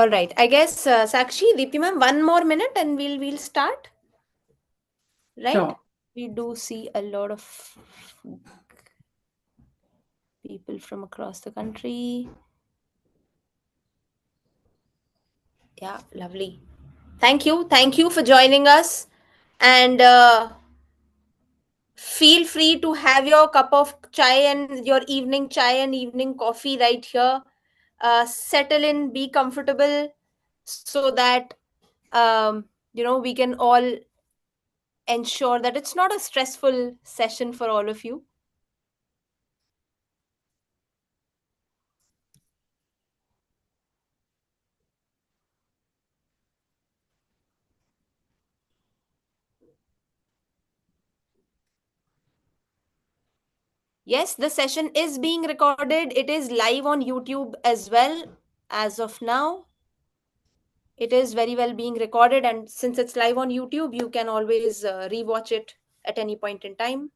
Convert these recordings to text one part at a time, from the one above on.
All right. I guess Sakshi, Deepti ma'am, one more minute and we'll start. Right? Sure. We do see a lot of people from across the country. Yeah, lovely. Thank you. Thank you for joining us. And feel free to have your cup of chai and your evening chai and evening coffee right here. Settle in, be comfortable so that we can all ensure that it's not a stressful session for all of you. Yes, the session is being recorded. It is live on YouTube as well as of now. It is very well being recorded, and since it's live on YouTube, you can always rewatch it at any point in time.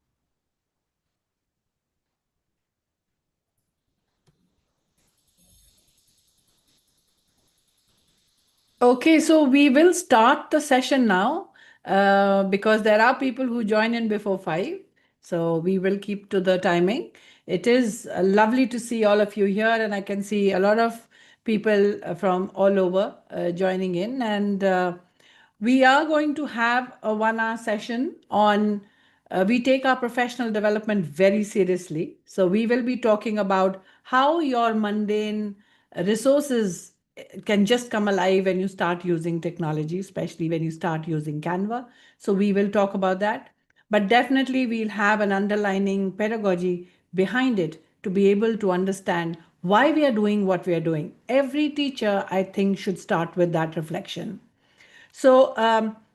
Okay, so we will start the session now because there are people who join in before 5. So we will keep to the timing. It is lovely to see all of you here, and I can see a lot of people from all over joining in. And we are going to have a 1 hour session on. We take our professional development very seriously. So we will be talking about how your mundane resources can just come alive when you start using technology, especially when you start using Canva. So we will talk about that. But definitely, we'll have an underlining pedagogy behind it to be able to understand why we are doing what we are doing. Every teacher, I think, should start with that reflection. So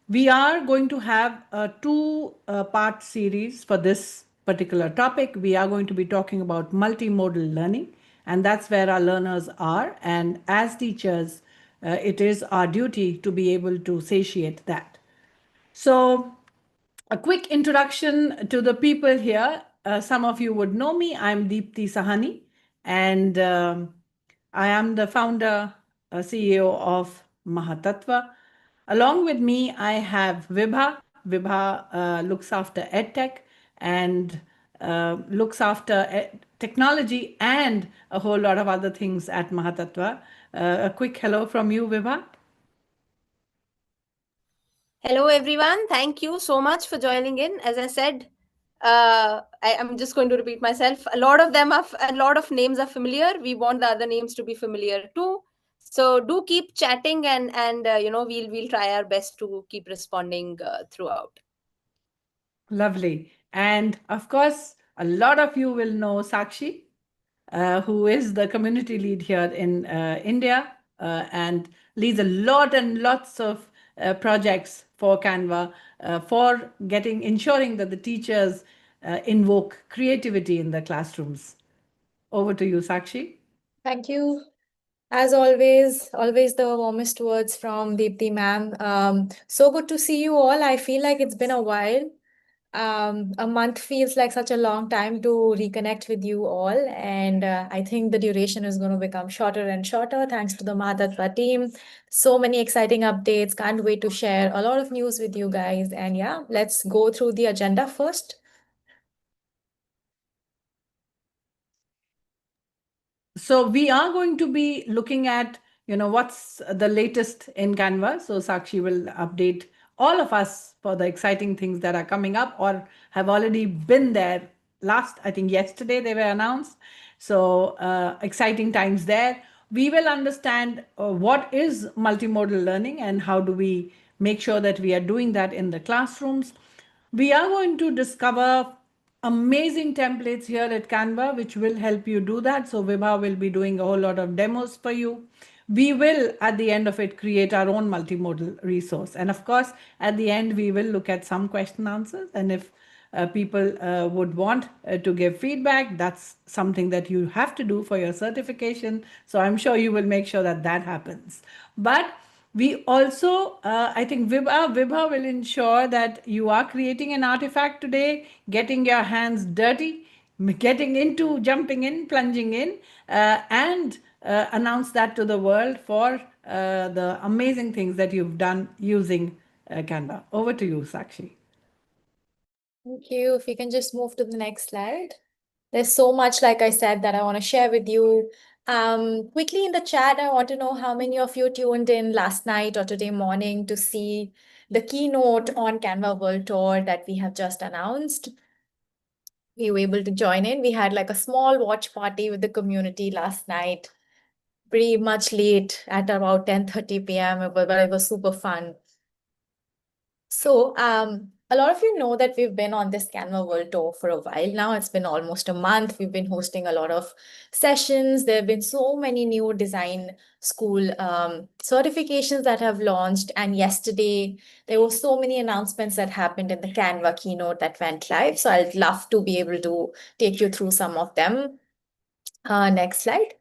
we are going to have a two-part series for this particular topic. We are going to be talking about multimodal learning, and that's where our learners are. And as teachers, it is our duty to be able to satiate that. So a quick introduction to the people here. Some of you would know me. I'm Deepti Sahani, and I am the founder, CEO of Mahatattva. Along with me, I have Vibha. Vibha looks after EdTech and looks after technology and a whole lot of other things at Mahatattva. A quick hello from you, Vibha. Hello, everyone. Thank you so much for joining in. As I said, I'm just going to repeat myself. A lot of names are familiar. We want the other names to be familiar too. So do keep chatting, and we'll try our best to keep responding throughout. Lovely. And of course, a lot of you will know Sakshi, who is the community lead here in India and leads a lot and lots of projects for Canva for ensuring that the teachers invoke creativity in the classrooms. Over to you, Sakshi. Thank you. As always the warmest words from Deepti ma'am. So good to see you all. I feel like it's been a while. A month feels like such a long time to reconnect with you all, and I think the duration is going to become shorter and shorter thanks to the Mahatattva team. So many exciting updates. Can't wait to share a lot of news with you guys. And yeah, let's go through the agenda first. So we are going to be looking at, what's the latest in Canva. So Sakshi will update all of us for the exciting things that are coming up or have already been there. Last, I think yesterday they were announced. So exciting times there. We will understand what is multimodal learning and how do we make sure that we are doing that in the classrooms. We are going to discover amazing templates here at Canva, which will help you do that. So Vibha will be doing a whole lot of demos for you. We will, at the end of it, create our own multimodal resource. And of course, at the end, we will look at some question answers. And if people would want to give feedback, that's something that you have to do for your certification. So I'm sure you will make sure that that happens. But we also, I think Vibha will ensure that you are creating an artifact today, getting your hands dirty, getting into, jumping in, plunging in, and announce that to the world for the amazing things that you've done using Canva. Over to you, Sakshi. Thank you. If we can just move to the next slide. There's so much, like I said, that I want to share with you. Quickly in the chat, I want to know how many of you tuned in last night or today morning to see the keynote on Canva World Tour that we have just announced. We were able to join in. We had like a small watch party with the community last night, pretty much late at about 10:30 p.m., but it was super fun. So, a lot of you know that we've been on this Canva World Tour for a while now. It's been almost a month. We've been hosting a lot of sessions. There have been so many new design school certifications that have launched. And yesterday, there were so many announcements that happened in the Canva keynote that went live. So I'd love to be able to take you through some of them. Next slide.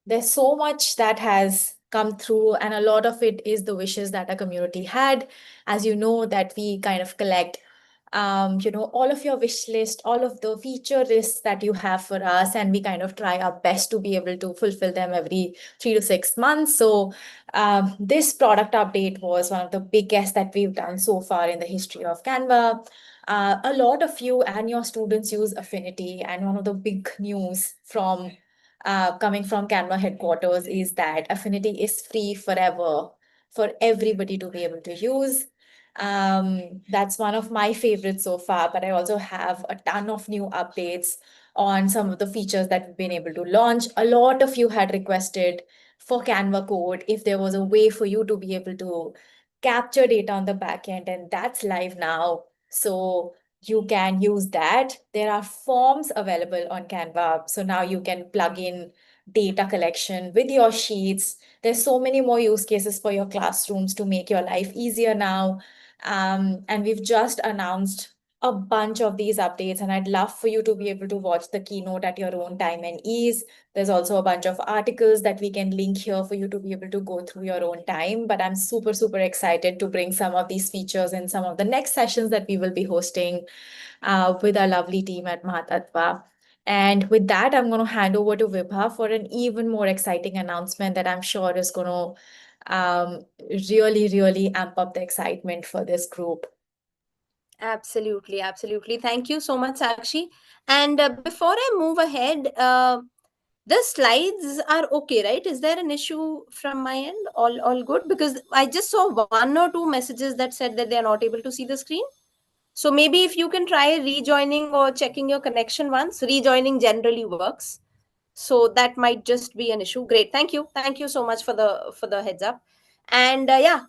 There's so much that has come through, and a lot of it is the wishes that our community had. As you know, that we kind of collect all of your wish list, all of the feature lists that you have for us, and we kind of try our best to be able to fulfill them every 3 to 6 months. So this product update was one of the biggest that we've done so far in the history of Canva. A lot of you and your students use Affinity, and one of the big news from coming from Canva headquarters is that Affinity is free forever for everybody to be able to use. That's one of my favorites so far, but I also have a ton of new updates on some of the features that we've been able to launch. A lot of you had requested for Canva code if there was a way for you to be able to capture data on the backend, and that's live now. So you can use that. There are forms available on Canva. So now you can plug in data collection with your sheets. There's so many more use cases for your classrooms to make your life easier now. And we've just announced a bunch of these updates, and I'd love for you to be able to watch the keynote at your own time and ease. There's also a bunch of articles that we can link here for you to be able to go through your own time. But I'm super, super excited to bring some of these features in some of the next sessions that we will be hosting with our lovely team at Mahatatva. And with that, I'm going to hand over to Vibha for an even more exciting announcement that I'm sure is going to really, really amp up the excitement for this group. Absolutely, absolutely. Thank you so much, Sakshi. And before I move ahead, the slides are okay, right? Is there an issue from my end? All good? Because I just saw one or two messages that said that they are not able to see the screen. So maybe if you can try rejoining or checking your connection once. Rejoining generally works. So that might just be an issue. Great. Thank you so much for the heads up. And yeah,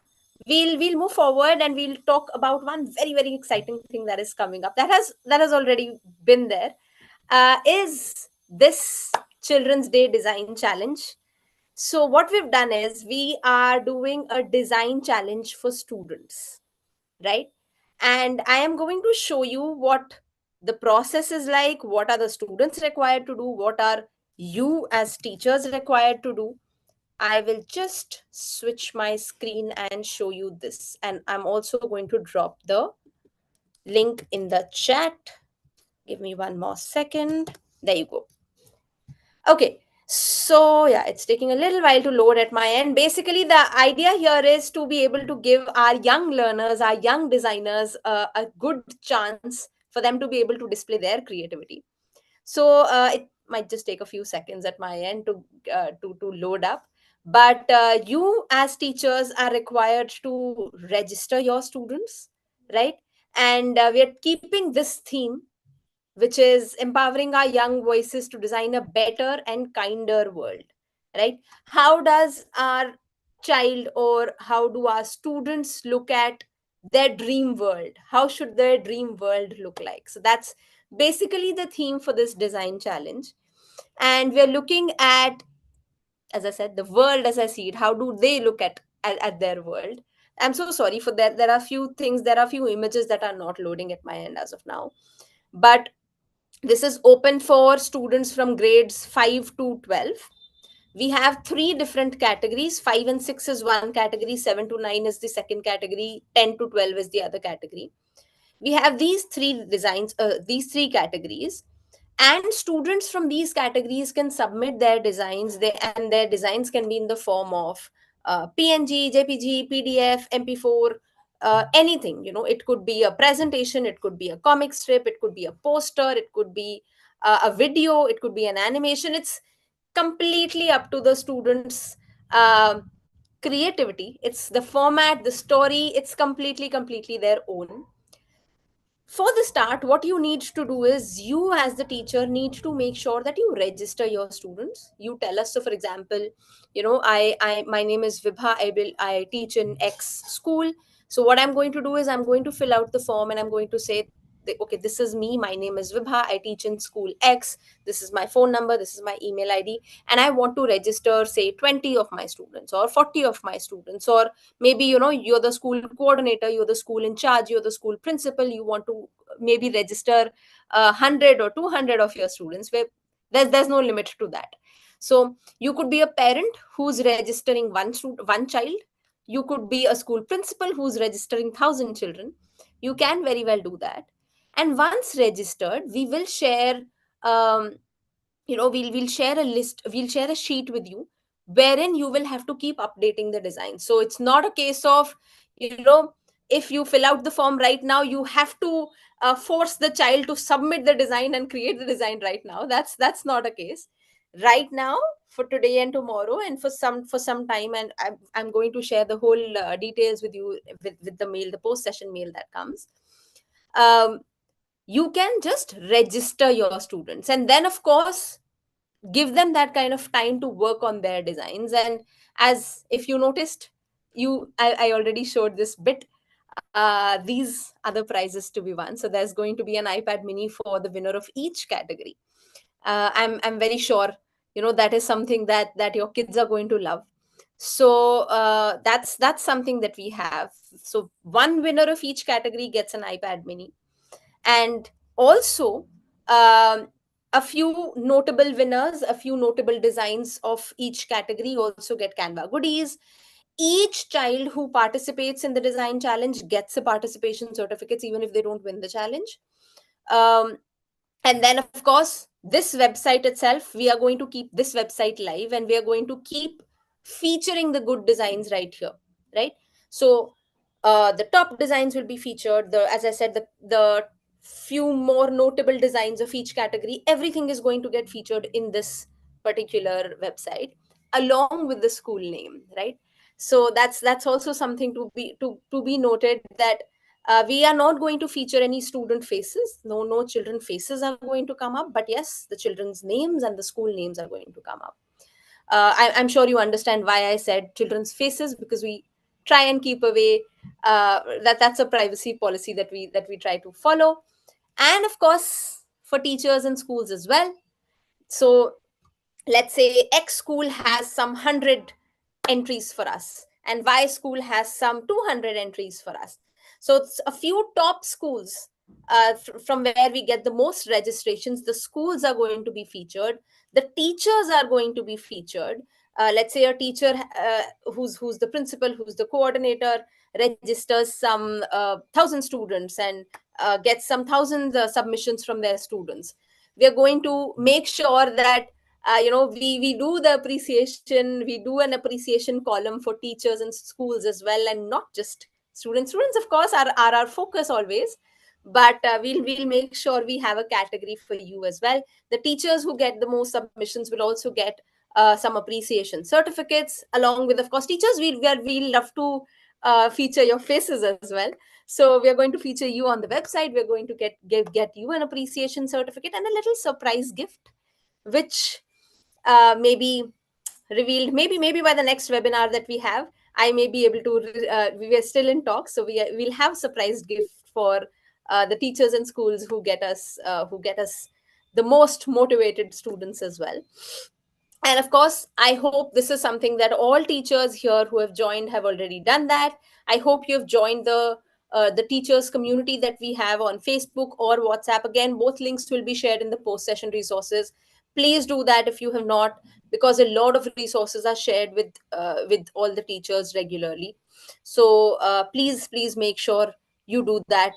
we'll move forward and we'll talk about one very, very exciting thing that is coming up, that has already been there. Is this Children's Day Design Challenge. So what we've done is we are doing a design challenge for students, right? And I am going to show you what the process is like, what are the students required to do, what are you as teachers required to do. I will just switch my screen and show you this. And I'm also going to drop the link in the chat. Give me one more second. There you go. Okay. So yeah, it's taking a little while to load at my end. Basically, the idea here is to be able to give our young learners, our young designers, a good chance for them to be able to display their creativity. So it might just take a few seconds at my end to load up. But you as teachers are required to register your students, right? And we are keeping this theme, which is empowering our young voices to design a better and kinder world, right? How does our child, or how do our students look at their dream world? How should their dream world look like? So that's basically the theme for this design challenge. And we're looking at, as I said, the world as I see it. How do they look at their world? I'm so sorry for that. There are few things, there are few images that are not loading at my end as of now. But this is open for students from grades 5 to 12. We have three different categories. 5 and 6 is one category, 7 to 9 is the second category, 10 to 12 is the other category. We have these three designs, these three categories. And students from these categories can submit their designs, and their designs can be in the form of png, jpg, pdf, mp4, anything. It could be a presentation, it could be a comic strip, it could be a poster, it could be a video, it could be an animation. It's completely up to the students' creativity. It's the format, the story, it's completely their own. For the start, what you need to do is, you as the teacher need to make sure that you register your students. You tell us. So for example, I my name is Vibha, I teach in X school. So what I'm going to do is, I'm going to fill out the form, and I'm going to say, okay, this is me, my name is Vibha, I teach in school X, this is my phone number, this is my email ID, and I want to register, say, 20 of my students or 40 of my students. Or maybe, you're the school coordinator, you're the school in charge, you're the school principal, you want to maybe register 100 or 200 of your students, where there's no limit to that. So you could be a parent who's registering one child, you could be a school principal who's registering 1,000 children. You can very well do that. And once registered, we will share, um, we'll share a list, we'll share a sheet with you, wherein you will have to keep updating the design. So it's not a case of, if you fill out the form right now, you have to force the child to submit the design and create the design right now. That's not a case. Right now, for today and tomorrow, and for some time, and I'm going to share the whole details with you, with the mail, the post session mail that comes. um, you can just register your students, and then of course give them that kind of time to work on their designs. And as if you noticed, I already showed this bit, these other prizes to be won. So there's going to be an iPad mini for the winner of each category. I'm very sure, that is something that your kids are going to love. So that's something that we have. So one winner of each category gets an iPad mini. And also, um, a few notable winners, a few notable designs of each category also get Canva goodies. Each child who participates in the design challenge gets a participation certificates, even if they don't win the challenge. um, and then of course, this website itself, we are going to keep this website live, and we are going to keep featuring the good designs right here, right? So the top designs will be featured, as I said, the few more notable designs of each category, everything is going to get featured in this particular website, along with the school name, right? So that's also something to be noted, that we are not going to feature any student faces. No children faces are going to come up, but yes, the children's names and the school names are going to come up. I'm sure you understand why I said children's faces, because we try and keep away, that's a privacy policy that we try to follow. And of course, for teachers and schools as well. So let's say X school has some 100 entries for us, and Y school has some 200 entries for us. So it's a few top schools, from where we get the most registrations. The schools are going to be featured, the teachers are going to be featured. Let's say a teacher, who's the principal, who's the coordinator, registers some 1,000 students, and gets some 1,000 submissions from their students. We are going to make sure that, we do the appreciation, we do an appreciation column for teachers and schools as well, and not just students of course are our focus always. But we'll make sure we have a category for you as well. The teachers who get the most submissions will also get some appreciation certificates. Along with, of course, teachers, we'll love to feature your faces as well. So we are going to feature you on the website. We're going to get you an appreciation certificate and a little surprise gift, which maybe revealed, maybe by the next webinar that we have. I may be able to, we are still in talks, so we'll have surprise gift for the teachers and schools who get us the most motivated students as well. And of course, I hope this is something that all teachers here who have joined have already done that. I hope you've joined the teachers community that we have on Facebook or WhatsApp. Again, both links will be shared in the post session resources. Please do that if you have not, because a lot of resources are shared with all the teachers regularly. So please make sure you do that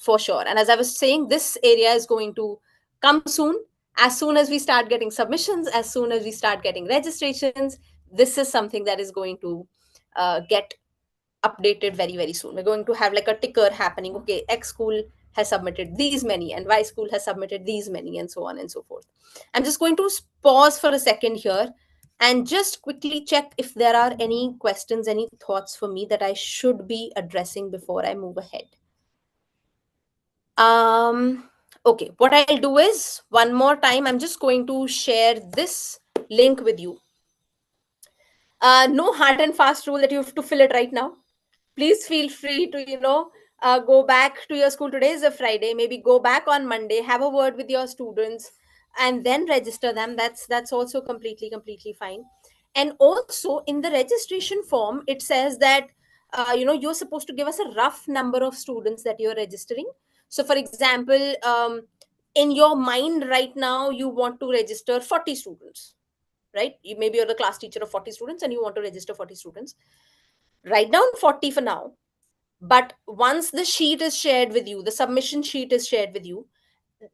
for sure. And as I was saying, this area is going to come soon. As soon as we start getting submissions, as soon as we start getting registrations, this is something that is going to get updated very, very soon. We're going to have like a ticker happening. Okay, X school has submitted these many, and Y school has submitted these many, and so on and so forth. I'm just going to pause for a second here and just quickly check if there are any questions, any thoughts for me that I should be addressing before I move ahead. Okay, what I'll do is one more time, I'm just going to share this link with you. No hard and fast rule that you have to fill it right now. Please feel free to, go back to your school. Today is a Friday. Maybe go back on Monday, have a word with your students, and then register them. That's also completely fine. And also in the registration form, it says that you're supposed to give us a rough number of students that you're registering. So, for example, in your mind right now, you want to register 40 students, right? Maybe you're the class teacher of 40 students and you want to register 40 students. Write down 40 for now, but once the sheet is shared with you, the submission sheet is shared with you,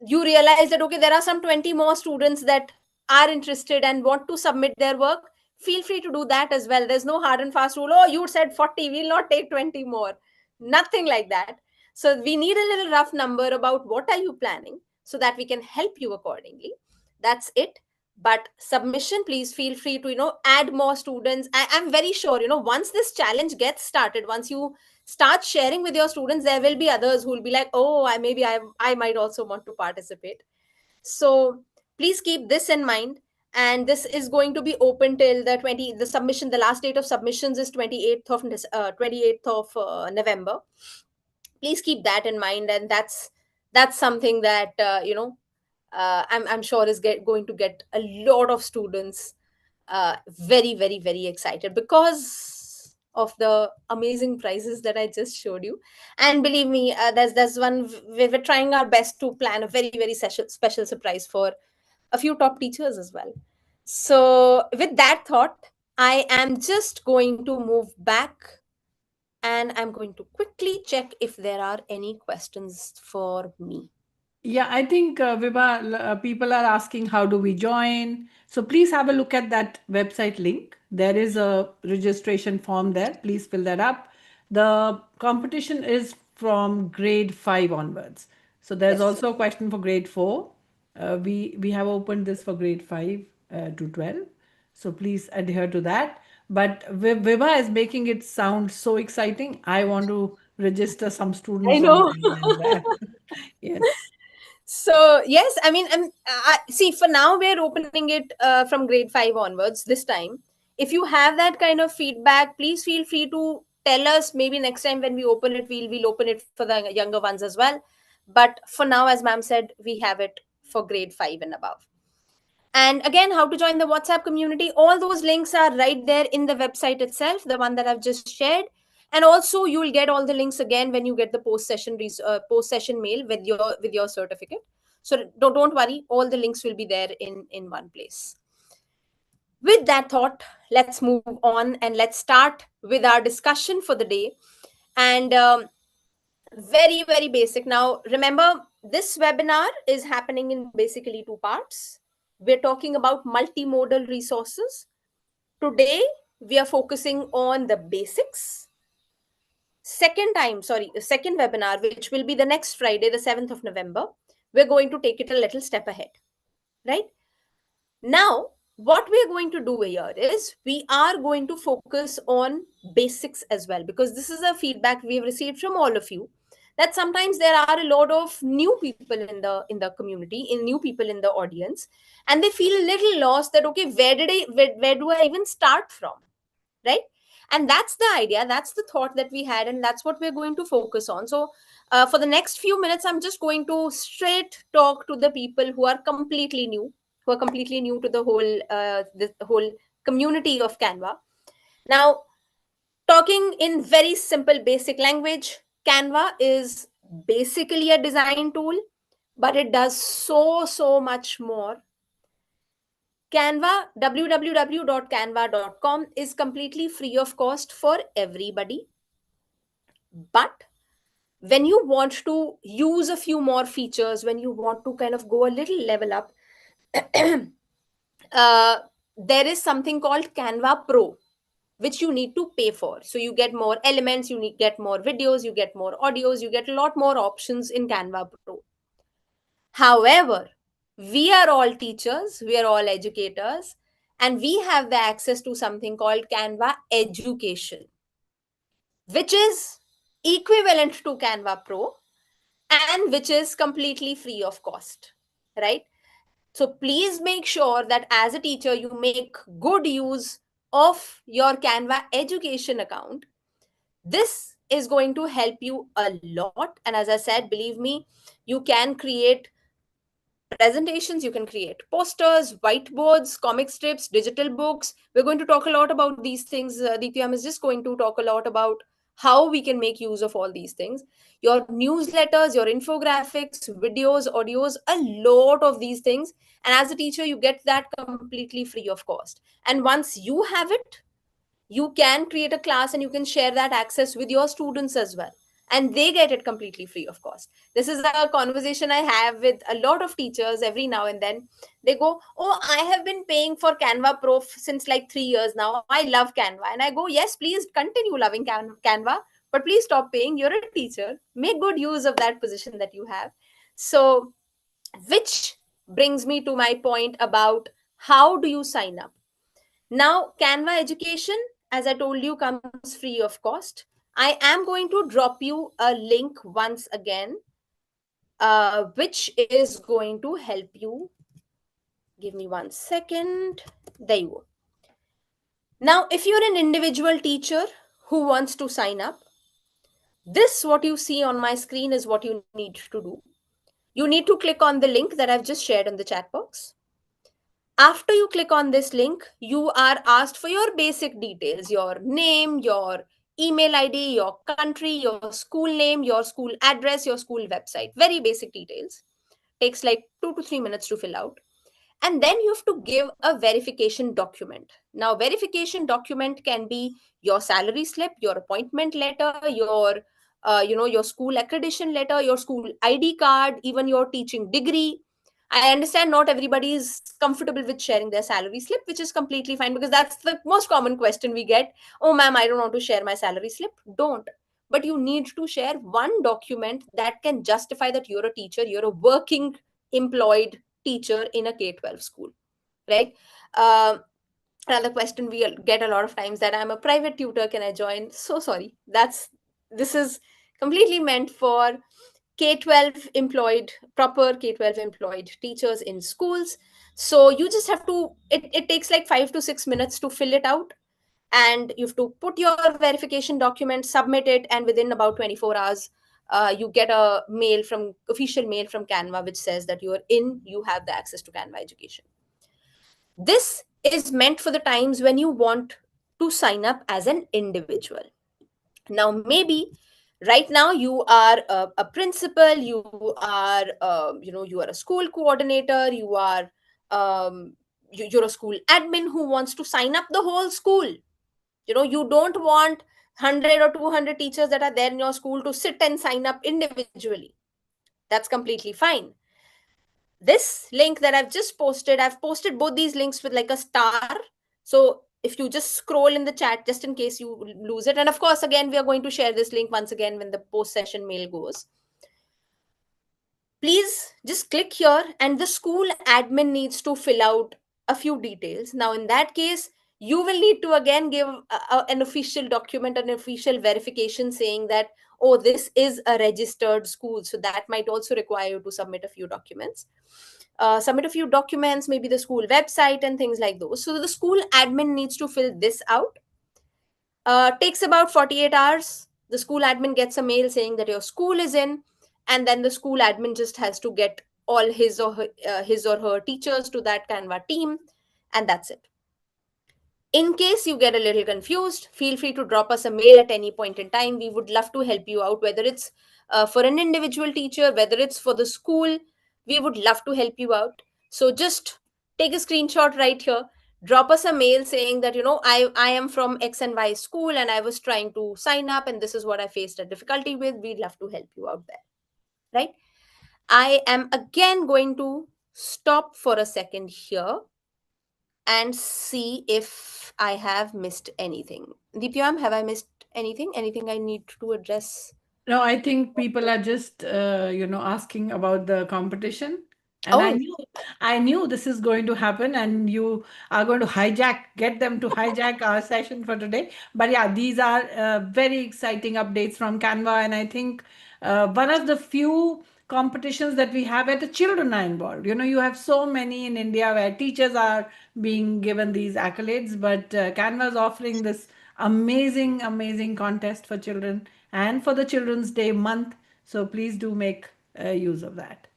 you realize that okay, there are some 20 more students that are interested and want to submit their work. Feel free to do that as well. There's no hard and fast rule, oh, you said 40, we'll not take 20 more. Nothing like that. So we need a little rough number about what are you planning so that we can help you accordingly. That's it. But submission, please feel free to add more students. I'm very sure once this challenge gets started, once you start sharing with your students, there will be others who will be like, oh, I might also want to participate. So please keep this in mind. And this is going to be open till the submission, the last date of submissions is 28th of November. Please keep that in mind. And that's something that I'm sure is going to get a lot of students very, very, very excited because of the amazing prizes that I just showed you. And believe me, there's one, we're trying our best to plan a very, very special surprise for a few top teachers as well. So with that thought, I am just going to move back and I'm going to quickly check if there are any questions for me. Yeah, I think Vibha, people are asking how do we join. So please have a look at that website link. There is a registration form there. Please fill that up. The competition is from grade 5 onwards. So there's Yes. also a question for grade 4. We have opened this for grade 5 to 12. So please adhere to that. But Vibha is making it sound so exciting. I want to register some I students on know. my end as well. Yes. So yes, I mean, see, for now we're opening it from grade 5 onwards this time. If you have that kind of feedback, please feel free to tell us. Maybe next time when we open it, we'll open it for the younger ones as well. But for now, as ma'am said, we have it for grade 5 and above. And again, how to join the WhatsApp community, all those links are right there in the website itself, the one that I've just shared. And also you will get all the links again when you get the post session mail with your certificate. So don't worry, all the links will be there in one place. With that thought, let's move on and let's start with our discussion for the day. And very, very basic. Now remember, this webinar is happening in basically two parts. We're talking about multimodal resources. Today we are focusing on the basics. Second webinar, which will be the next Friday, the 7th of November, we're going to take it a little step ahead, right? Now, what we're going to do here is we are going to focus on basics as well, because this is a feedback we have received from all of you, that sometimes there are a lot of new people in the community, in new people in the audience, and they feel a little lost that okay, where do I even start from, right? And that's the idea, that's the thought that we had, and that's what we're going to focus on. So for the next few minutes, I'm just going to straight talk to the people who are completely new to the whole community of Canva. Now, talking in very simple basic language, Canva is basically a design tool, but it does so much more. Canva, www.canva.com, is completely free of cost for everybody. But when you want to use a few more features, when you want to kind of go a little level up, uh, there is something called Canva Pro, which you need to pay for. So you get more elements, get more videos, you get more audios, you get a lot more options in Canva Pro. However, we are all teachers, we are all educators, and we have the access to something called Canva Education, which is equivalent to Canva Pro and which is completely free of cost, right? So please make sure that as a teacher, you make good use of your Canva Education account. This is going to help you a lot. And as I said, believe me, you can create presentations, you can create posters, whiteboards, comic strips, digital books. We're going to talk a lot about these things. Dityam is just going to talk a lot about how we can make use of all these things. Your newsletters, your infographics, videos, audios, a lot of these things. And as a teacher, you get that completely free of cost. And once you have it, you can create a class and you can share that access with your students as well, and they get it completely free of cost. This is a conversation I have with a lot of teachers every now and then. They go, oh, I have been paying for Canva Pro since like 3 years now, I love Canva. And I go, yes, please continue loving Canva, but please stop paying. You're a teacher, make good use of that position that you have. So, which brings me to my point about how do you sign up. Now, Canva Education, as I told you, comes free of cost. I am going to drop you a link once again, which is going to help you. Give me 1 second. There you go. Now, if you're an individual teacher who wants to sign up, this, what you see on my screen, is what you need to do. You need to click on the link that I've just shared in the chat box. After you click on this link, you are asked for your basic details, your name, your email ID, your country, your school name, your school address, your school website. Very basic details. Takes like 2 to 3 minutes to fill out. And then you have to give a verification document. Now, verification document can be your salary slip, your appointment letter, your school accreditation letter, your school ID card, even your teaching degree. I understand not everybody is comfortable with sharing their salary slip, which is completely fine, because that's the most common question we get. Oh, ma'am, I don't want to share my salary slip. Don't. But you need to share one document that can justify that you're a teacher, you're a working employed teacher in a K-12 school, right? Another question we get a lot of times, that I'm a private tutor, can I join? So sorry, this is completely meant for K-12 employed, proper K-12 employed teachers in schools. So you just have to, it takes like 5 to 6 minutes to fill it out. And you have to put your verification document, submit it, and within about 24 hours, you get a official mail from Canva, which says that you have the access to Canva Education. This is meant for the times when you want to sign up as an individual. Now, maybe right now you are a principal, you are you are a school coordinator, you're a school admin who wants to sign up the whole school. You don't want 100 or 200 teachers that are there in your school to sit and sign up individually. That's completely fine. This link that I've posted both these links with like a star. So if you just scroll in the chat, just in case you lose it, and of course, again, we are going to share this link once again when the post session mail goes. Please just click here, and the school admin needs to fill out a few details. Now, in that case, you will need to again give an official document, an official verification saying that, oh, this is a registered school. So that might also require you to submit a few documents. Maybe the school website and things like those. So the school admin needs to fill this out. Takes about 48 hours. The school admin gets a mail saying that your school is in, and then the school admin just has to get all his or her teachers to that Canva team, and that's it. In case you get a little confused, feel free to drop us a mail at any point in time. We would love to help you out, whether it's for an individual teacher, whether it's for the school. We would love to help you out. So just take a screenshot right here. Drop us a mail saying that, I am from X and Y school and I was trying to sign up and this is what I faced a difficulty with. We'd love to help you out there, right? I am again going to stop for a second here and see if I have missed anything. Deepyam, have I missed anything? Anything I need to address? No, I think people are just asking about the competition. And Oh, I knew this is going to happen, and you are going to get them to hijack our session for today. But yeah, these are very exciting updates from Canva, and I think one of the few competitions that we have where the children are involved. You have so many in India where teachers are being given these accolades, but Canva is offering this amazing, amazing contest for children and for the Children's Day month. So please do make use of that.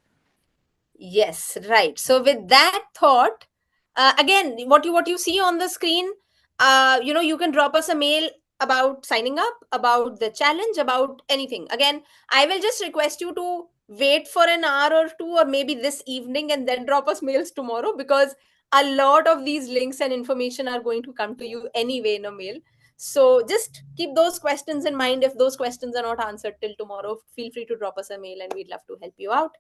yes, right. So with that thought, again, what you see on the screen, you can drop us a mail about signing up, about the challenge, about anything. Again, I will just request you to wait for an hour or two, or maybe this evening, and then drop us mails tomorrow, because a lot of these links and information are going to come to you anyway in a mail. So just keep those questions in mind. If those questions are not answered till tomorrow, feel free to drop us a mail and we'd love to help you out.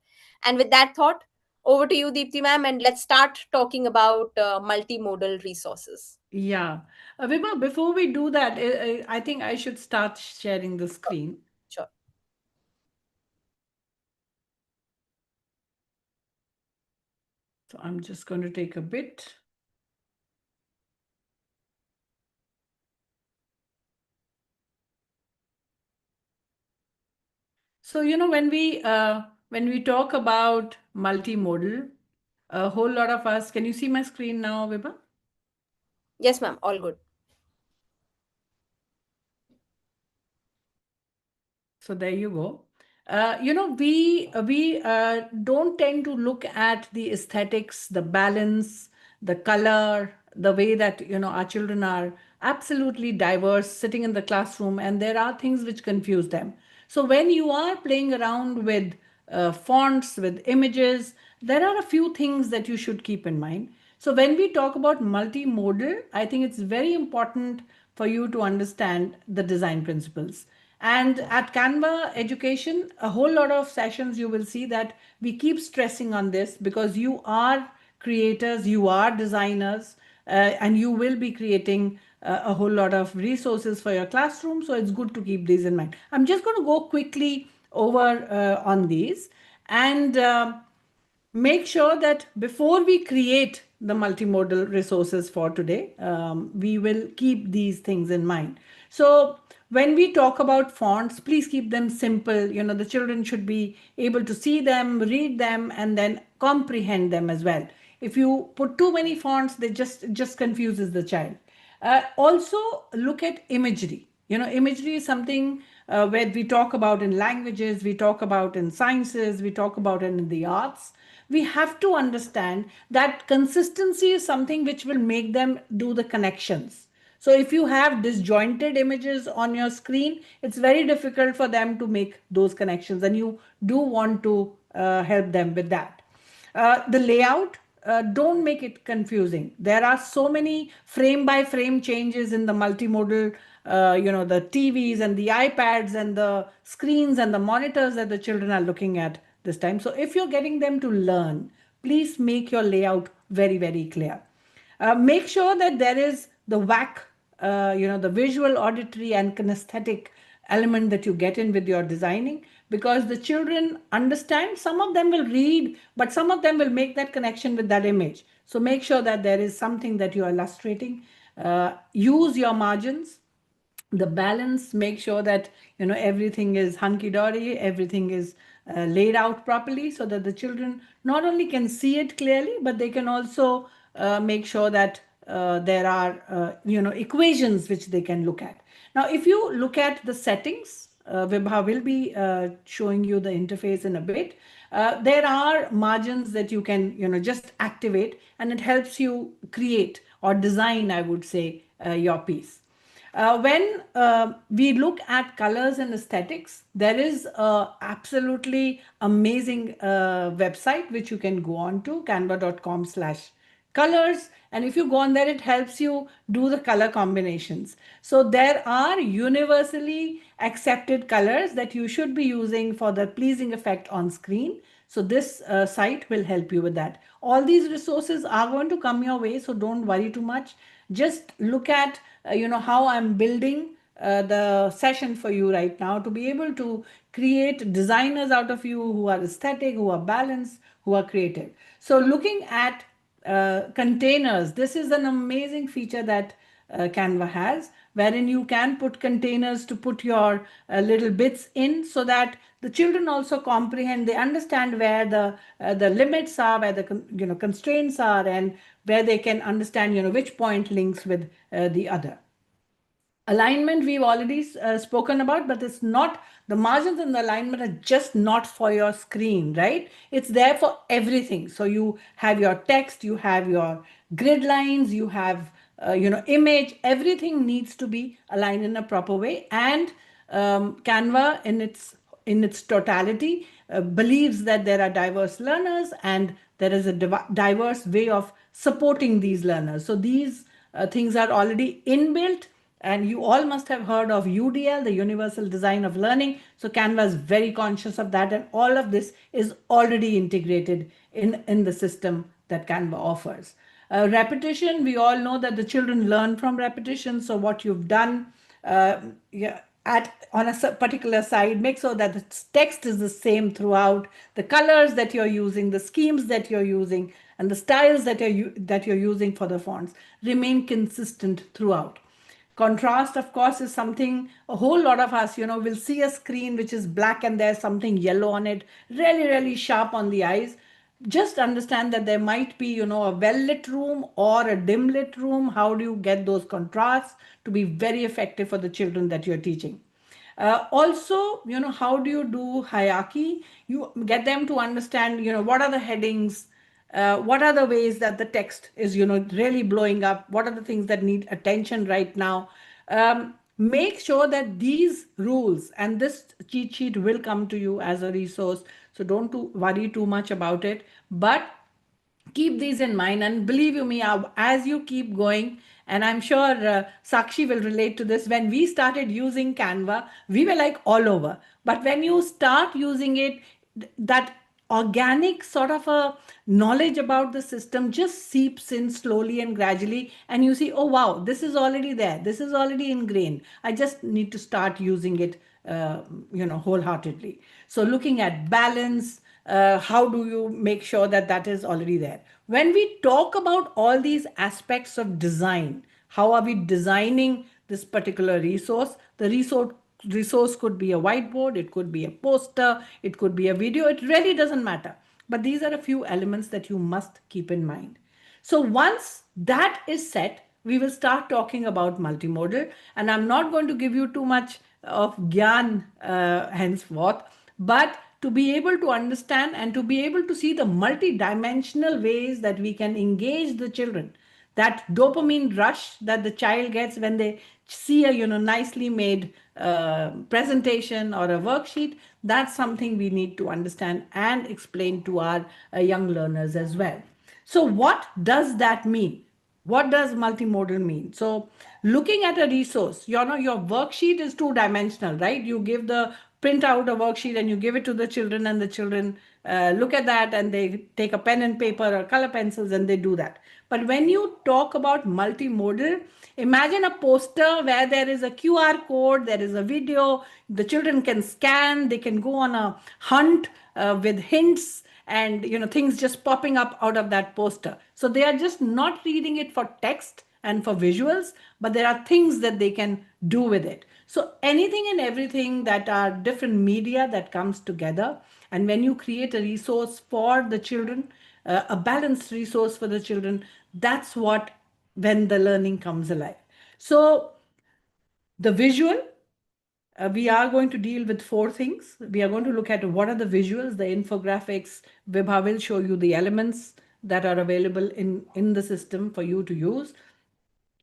And with that thought, over to you, Deepti ma'am, and let's start talking about multimodal resources. Yeah. Vibha, before we do that, I think I should start sharing the Sure. screen. Sure. So I'm just going to take a bit. So, when we talk about multimodal, a whole lot of us, can you see my screen now, Vibha? Yes, ma'am. All good. So there you go. We don't tend to look at the aesthetics, the balance, the color, the way that our children are absolutely diverse sitting in the classroom, and there are things which confuse them. So when you are playing around with fonts, with images, there are a few things that you should keep in mind. So when we talk about multimodal, I think it's very important for you to understand the design principles. And at Canva Education, a whole lot of sessions you will see that we keep stressing on this, because you are creators, you are designers, and you will be creating a whole lot of resources for your classroom. So it's good to keep these in mind. I'm just going to go quickly over on these, and make sure that before we create the multimodal resources for today, we will keep these things in mind. So when we talk about fonts, please keep them simple. The children should be able to see them, read them, and then comprehend them as well. If you put too many fonts, they just confuses the child. Also, look at imagery. Imagery is something where we talk about in languages, we talk about in sciences, we talk about in the arts. We have to understand that consistency is something which will make them do the connections. So if you have disjointed images on your screen, it's very difficult for them to make those connections, and you do want to help them with that. The layout, don't make it confusing. There are so many frame by frame changes in the multimodal, the TVs and the iPads and the screens and the monitors that the children are looking at this time. So if you're getting them to learn, please make your layout very, very clear. Make sure that there is the WAC, the visual, auditory, and kinesthetic element that you get in with your designing, because the children understand. Some of them will read, but some of them will make that connection with that image. So make sure that there is something that you are illustrating. Use your margins, the balance, make sure that everything is hunky-dory, everything is laid out properly, so that the children not only can see it clearly, but they can also make sure that there are equations which they can look at. Now if you look at the settings, Vibha will be showing you the interface in a bit. There are margins that you can just activate, and it helps you create or design, I would say, your piece. When we look at colors and aesthetics, there is a absolutely amazing website which you can go on to, canva.com/colors. And if you go on there, it helps you do the color combinations. So there are universally accepted colors that you should be using for the pleasing effect on screen. So this site will help you with that. All these resources are going to come your way, so don't worry too much. Just look at how I'm building the session for you right now to be able to create designers out of you who are aesthetic, who are balanced, who are creative. So looking at containers, this is an amazing feature that Canva has, wherein you can put containers to put your little bits in, so that the children also comprehend, they understand where the limits are, where the constraints are, and where they can understand which point links with the other. Alignment we've already spoken about, but it's not, the margins and the alignment are just not for your screen, right? It's there for everything. So you have your text, you have your grid lines, you have image, everything needs to be aligned in a proper way. And Canva in its totality believes that there are diverse learners, and there is a diverse way of supporting these learners. So these things are already inbuilt, and you all must have heard of UDL, the Universal Design of Learning. So Canva is very conscious of that, and all of this is already integrated in the system that Canva offers. Repetition, we all know that the children learn from repetition. So what you've done yeah, on a particular side, make sure that the text is the same throughout, the colors that you're using, the schemes that you're using, and the styles that you're using for the fonts remain consistent throughout. Contrast, of course, is something a whole lot of us, will see a screen which is black and there's something yellow on it, really, really sharp on the eyes. Just understand that there might be, a well-lit room or a dim-lit room. How do you get those contrasts to be very effective for the children that you're teaching? Also, how do you do hierarchy? You get them to understand, what are the headings, what are the ways that the text is, really blowing up? What are the things that need attention right now? Make sure that these rules, and this cheat sheet will come to you as a resource, so don't worry too much about it, but keep these in mind. And believe you me, as you keep going, and I'm sure Sakshi will relate to this, when we started using Canva, we were like all over. But when you start using it, that organic sort of a knowledge about the system just seeps in slowly and gradually, and you see, oh wow, this is already there, this is already ingrained, I just need to start using it wholeheartedly. So looking at balance, how do you make sure that that is already there? When we talk about all these aspects of design, how are we designing this particular resource? The resource could be a whiteboard, it could be a poster, it could be a video, it really doesn't matter. But these are a few elements that you must keep in mind. So once that is set, we will start talking about multimodal, and I'm not going to give you too much of gyan henceforth, but to be able to understand and to be able to see the multi-dimensional ways that we can engage the children, that dopamine rush that the child gets when they see a nicely made presentation or a worksheet, that's something we need to understand and explain to our young learners as well. So what does that mean? What does multimodal mean? So looking at a resource, your worksheet is two-dimensional, right? You give the print out a worksheet and you give it to the children, and the children look at that and they take a pen and paper or color pencils and they do that. But when you talk about multimodal, imagine a poster where there is a QR code, there is a video, the children can scan, they can go on a hunt with hints, and things just popping up out of that poster. So they are just not reading it for text and for visuals, but there are things that they can do with it. So anything and everything that are different media that comes together, and when you create a resource for the children, a balanced resource for the children, that's what, when the learning comes alive. So the visual, we are going to deal with four things. We are going to look at what are the visuals, the infographics. Vibha will show you the elements that are available in the system for you to use.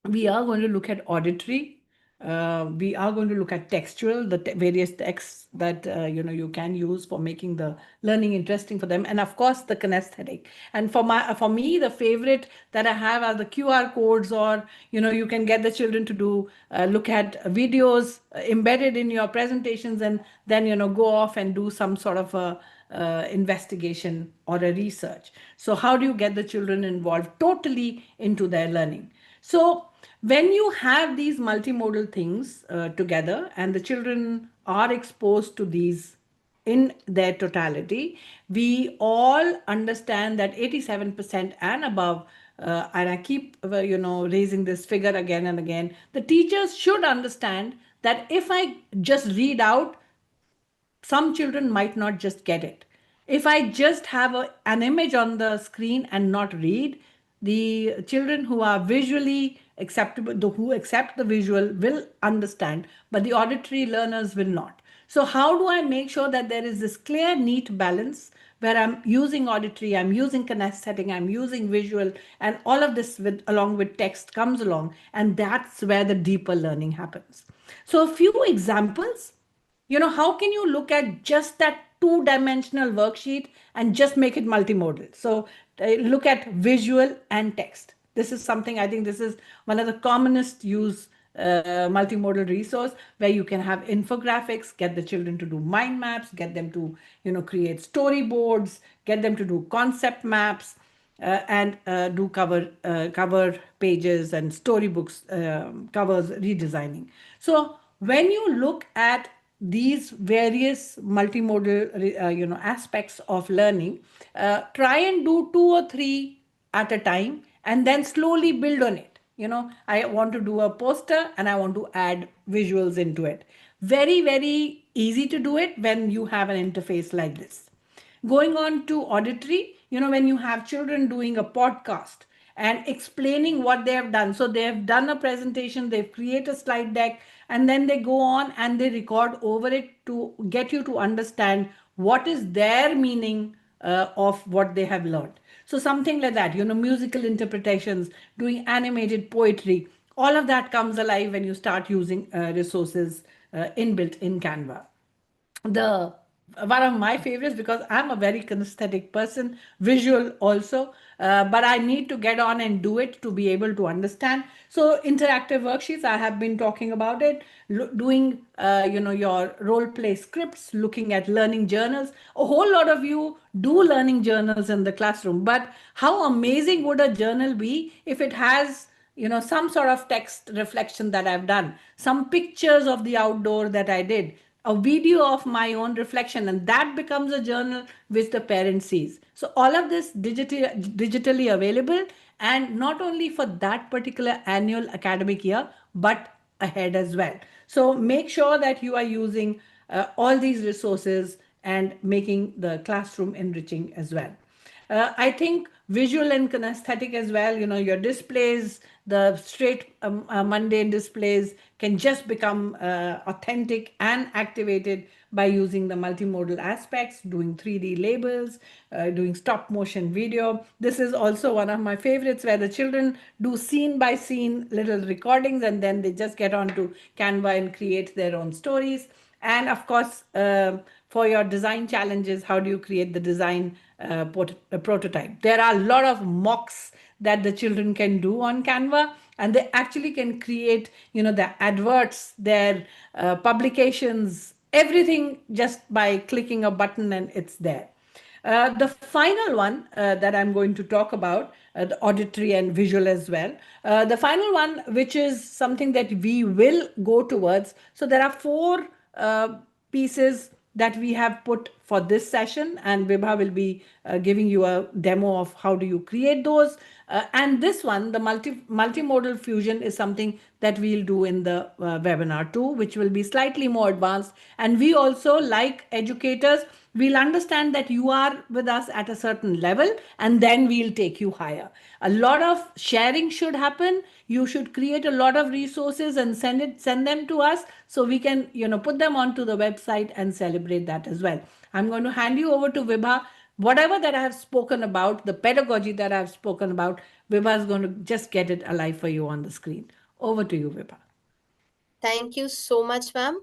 We are going to look at auditory. We are going to look at textual, the various texts that you can use for making the learning interesting for them, and of course the kinesthetic. And for me, the favorite that I have are the QR codes, or you can get the children to do look at videos embedded in your presentations, and then go off and do some sort of a investigation or a research. So how do you get the children involved totally into their learning? So when you have these multimodal things together and the children are exposed to these in their totality, we all understand that 87% and above, and I keep raising this figure again and again, the teachers should understand that if I just read out, some children might not just get it. If I just have an image on the screen and not read, the children who are visually acceptable, who accept the visual, will understand, but the auditory learners will not. So how do I make sure that there is this clear, neat balance where I'm using auditory, I'm using kinesthetic, I'm using visual, and all of this with along with text comes along, and that's where the deeper learning happens. So a few examples. How can you look at just that two-dimensional worksheet and just make it multimodal? So look at visual and text. This is something, I think this is one of the commonest use multimodal resource, where you can have infographics, get the children to do mind maps, get them to create storyboards, get them to do concept maps, and do cover pages and storybooks, covers redesigning. So when you look at these various multimodal aspects of learning, try and do two or three at a time and then slowly build on it. I want to do a poster and I want to add visuals into it. Very, very easy to do it when you have an interface like this. Going on to auditory, when you have children doing a podcast and explaining what they have done. So they have done a presentation, they've created a slide deck, and then they go on and they record over it to get you to understand what is their meaning of what they have learned. So something like that, musical interpretations, doing animated poetry, all of that comes alive when you start using resources inbuilt in Canva. The One of my favorites, because I'm a very kinesthetic person, visual also, but I need to get on and do it to be able to understand. So interactive worksheets, I have been talking about it, doing your role play scripts, looking at learning journals. A whole lot of you do learning journals in the classroom, but how amazing would a journal be if it has some sort of text reflection that I've done, some pictures of the outdoor that I did, a video of my own reflection, and that becomes a journal which the parent sees. So all of this digitally available, and not only for that particular annual academic year, but ahead as well. So make sure that you are using all these resources and making the classroom enriching as well. I think visual and kinesthetic as well, your displays, the straight mundane displays can just become authentic and activated by using the multimodal aspects, doing 3D labels, doing stop motion video. This is also one of my favorites, where the children do scene by scene little recordings and then they just get onto Canva and create their own stories. And of course, for your design challenges, how do you create the design prototype? There are a lot of mocks that the children can do on Canva, and they actually can create, their adverts, their publications, everything just by clicking a button and it's there. The final one that I'm going to talk about, the auditory and visual as well. The final one, which is something that we will go towards. So there are four pieces that we have put for this session, and Vibha will be giving you a demo of how do you create those. And this one, the multimodal fusion, is something that we'll do in the webinar too, which will be slightly more advanced. And we also, like educators, we'll understand that you are with us at a certain level, and then we'll take you higher. A lot of sharing should happen. You should create a lot of resources and send them to us so we can put them onto the website and celebrate that as well. I'm going to hand you over to Vibha. Whatever that I have spoken about, the pedagogy that I've spoken about, Vibha is going to just get it alive for you on the screen. Over to you, Vibha. Thank you so much, ma'am.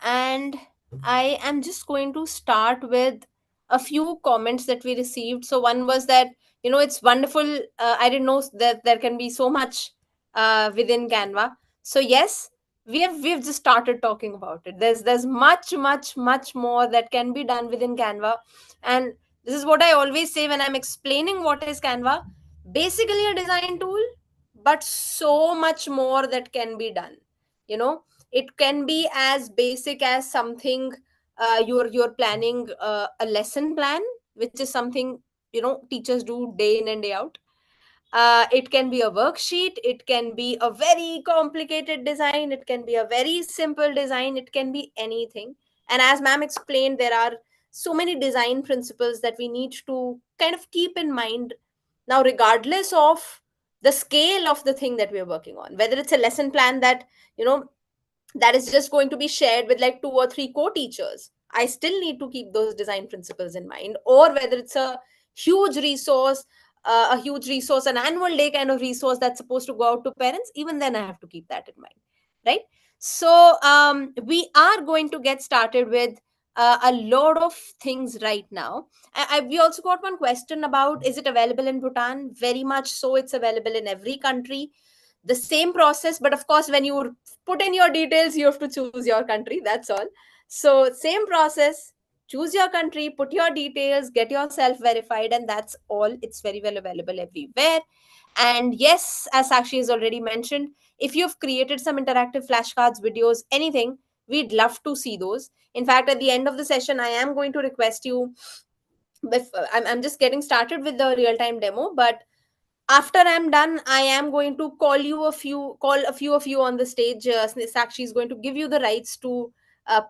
And I am just going to start with a few comments that we received. So, one was that, it's wonderful. I didn't know that there can be so much within Canva. So, yes, we've just started talking about it. There's much more that can be done within Canva. And this is what I always say when I'm explaining what is Canva. Basically a design tool, but so much more that can be done. You know, it can be as basic as something, you're planning a lesson plan, which is something, teachers do day in and day out. It can be a worksheet, it can be a very complicated design, it can be a very simple design, it can be anything. And as ma'am explained, there are so many design principles that we need to kind of keep in mind. Now, regardless of the scale of the thing that we're working on, whether it's a lesson plan that, you know, that is just going to be shared with like 2 or 3 co-teachers, I still need to keep those design principles in mind. Or whether it's huge resource a huge resource, an annual day kind of resource that's supposed to go out to parents, even then I have to keep that in mind, right? So we are going to get started with a lot of things right now. We also got one question about, is it available in Bhutan? Very much so, it's available in every country. The same process, but of course when you put in your details, you have to choose your country, that's all. So same process, choose your country, put your details, get yourself verified, and that's all. It's very well available everywhere. And yes, as Sakshi has already mentioned, if you've created some interactive flashcards, videos, anything, we'd love to see those. In fact, at the end of the session, I am going to request you, I'm just getting started with the real time demo, but after I'm done, I am going to call a few of you on the stage. Sakshi is going to give you the rights to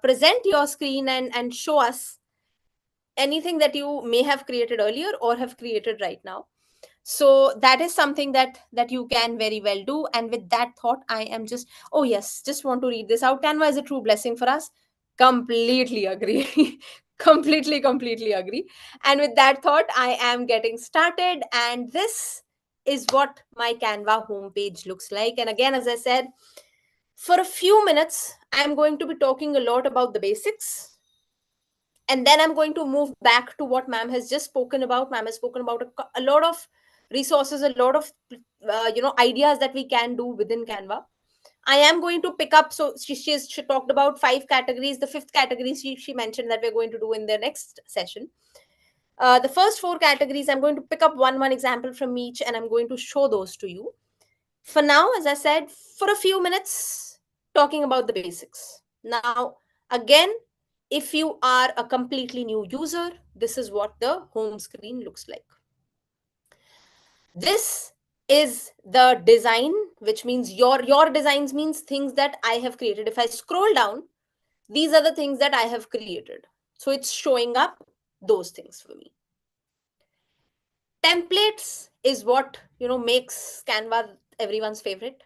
present your screen and show us anything that you may have created earlier or have created right now. So that is something that you can very well do. And with that thought, I am just, oh yes, just want to read this out. Canva is a true blessing for us. Completely agree. Completely agree. And with that thought, I am getting started, and this is what my Canva homepage looks like. And again, as I said, for a few minutes I'm going to be talking a lot about the basics, and then I'm going to move back to what ma'am has just spoken about. Ma'am has spoken about a lot of resources, a lot of ideas that we can do within Canva. I am going to pick up, so she talked about 5 categories. The fifth category she mentioned that we're going to do in the next session. The first 4 categories, I'm going to pick up one example from each, and I'm going to show those to you. For now, as I said, for a few minutes, talking about the basics. Now, again, if you are a completely new user, this is what the home screen looks like. This is the design, which means your designs means things that I have created. If I scroll down, these are the things that I have created. So it's showing up those things for me. Templates is what makes Canva everyone's favorite.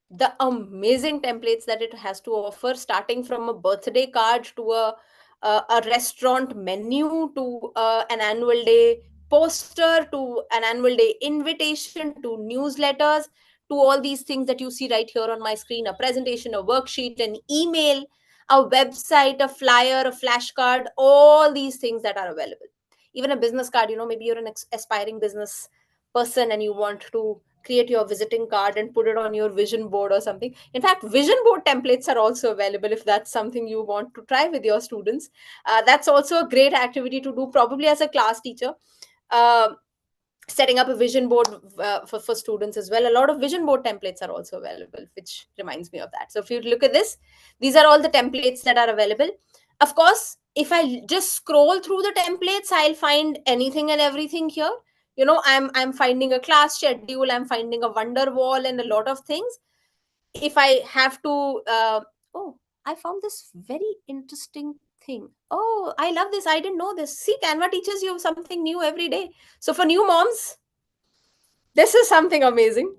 The amazing templates that it has to offer, starting from a birthday card to a restaurant menu to an annual day poster to an annual day invitation to newsletters to all these things that you see right here on my screen: a presentation, a worksheet, an email, a website, a flyer, a flashcard, all these things that are available. Even a business card, maybe you're an aspiring business person and you want to create your visiting card and put it on your vision board or something. In fact, vision board templates are also available if that's something you want to try with your students. That's also a great activity to do, probably as a class teacher. Uh, Setting up a vision board for students as well. A lot of vision board templates are also available, which reminds me of that. So if you look at this, these are all the templates that are available. Of course, if I just scroll through the templates, I'll find anything and everything here. I'm finding a class schedule, I'm finding a wonder wall and a lot of things. If I have to oh, I found this very interesting thing. Oh, I love this, I didn't know this. See, Canva teaches you something new every day. So for new moms, this is something amazing.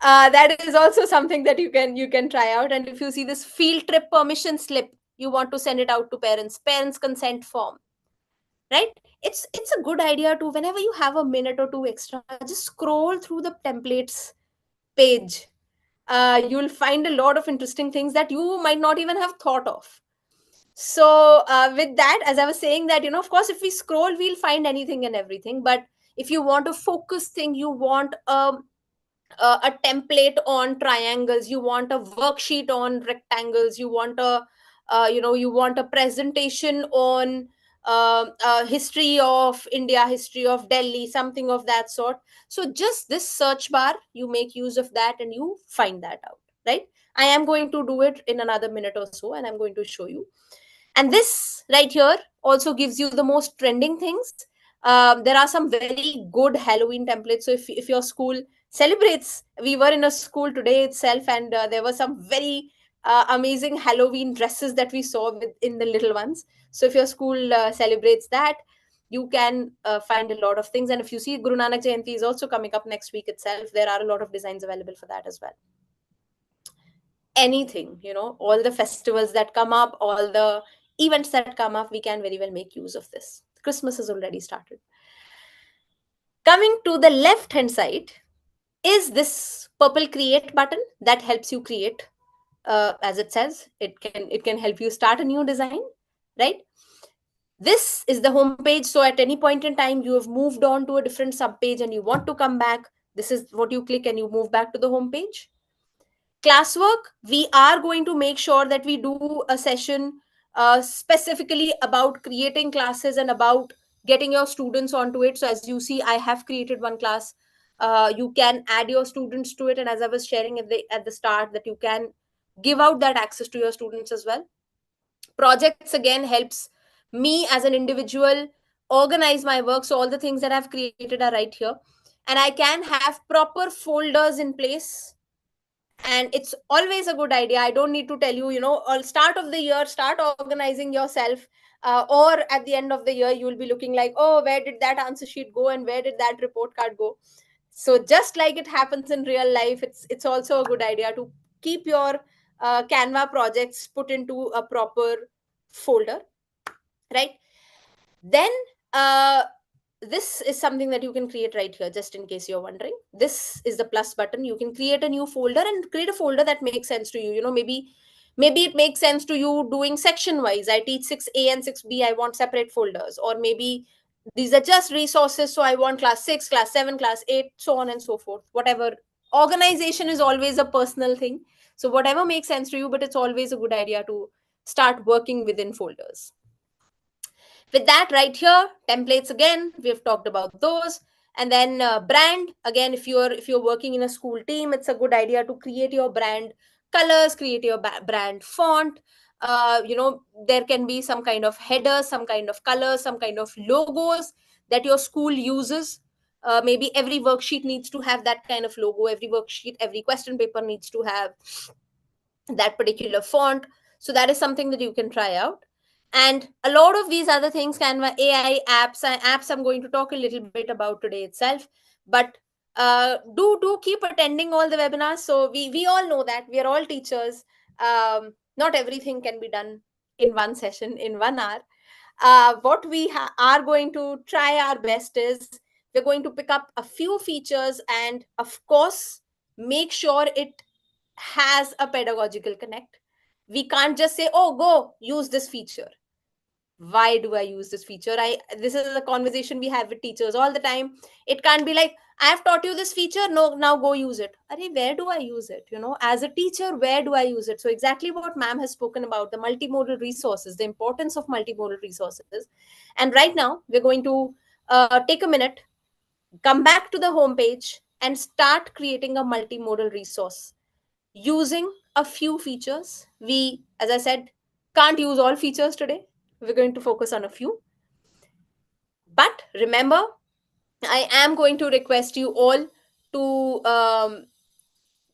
That is also something that you can try out. And if you see this field trip permission slip, you want to send it out to parents consent form, right? It's a good idea to, whenever you have a minute or two extra, just scroll through the templates page. You'll find a lot of interesting things that you might not even have thought of. So with that, as I was saying, that of course, if we scroll, we'll find anything and everything. But if you want a focus thing, you want a template on triangles, you want a worksheet on rectangles, you want a you want a presentation on history of India, history of Delhi, something of that sort. So just this search bar, you make use of that and you find that out, right? I am going to do it in another minute or so, and I'm going to show you. And this right here also gives you the most trending things. There are some very good Halloween templates. So if your school celebrates, we were in a school today itself, and there were some very amazing Halloween dresses that we saw in the little ones. So if your school celebrates that, you can find a lot of things. And if you see, Guru Nanak Jayanti is also coming up next week itself. There are a lot of designs available for that as well. Anything, all the festivals that come up, all the events that come up, we can very well make use of this. Christmas has already started. Coming to the left hand side is this purple create button that helps you create. As it says, it can help you start a new design, right? This is the home page. So at any point in time you have moved on to a different sub page and you want to come back, this is what you click and you move back to the home page. Classwork, we are going to make sure that we do a session specifically about creating classes and about getting your students onto it. So as you see, I have created one class. You can add your students to it, and as I was sharing at the start, that you can give out that access to your students as well. Projects again helps me as an individual organize my work. So all the things that I've created are right here, and I can have proper folders in place. And it's always a good idea, I don't need to tell you, start of the year, start organizing yourself, or at the end of the year you will be looking like, oh, where did that answer sheet go and where did that report card go? So just like it happens in real life, it's also a good idea to keep your Canva projects put into a proper folder, right? Then this is something that you can create right here, just in case you're wondering. This is the plus button. You can create a new folder and create a folder that makes sense to you. Maybe it makes sense to you doing section wise. I teach 6A and 6B, I want separate folders. Or maybe these are just resources, so I want class 6, class 7, class 8, so on and so forth. Whatever. Organization is always a personal thing, so whatever makes sense to you, but it's always a good idea to start working within folders. With that right here, templates again, we've talked about those. And then brand, again, if you're working in a school team, it's a good idea to create your brand colors, create your brand font. There can be some kind of headers, some kind of colors, some kind of logos that your school uses. Maybe every worksheet needs to have that kind of logo. Every worksheet, every question paper needs to have that particular font. So that is something that you can try out. And a lot of these other things, Canva, AI apps I'm going to talk a little bit about today itself. But do keep attending all the webinars. So we all know that we are all teachers. Not everything can be done in one session, in 1 hour. What we are going to try our best is, we're going to pick up a few features and of course make sure it has a pedagogical connect. We can't just say, oh, go use this feature. Why do I use this feature? This is a conversation we have with teachers all the time. It can't be like, I have taught you this feature, no, now go use it. Where do I use it? As a teacher, where do I use it? So exactly what ma'am has spoken about, the multimodal resources, the importance of multimodal resources. And right now we're going to take a minute, come back to the home page and start creating a multimodal resource using a few features. We, as I said, can't use all features today. We're going to focus on a few. But remember, I am going to request you all to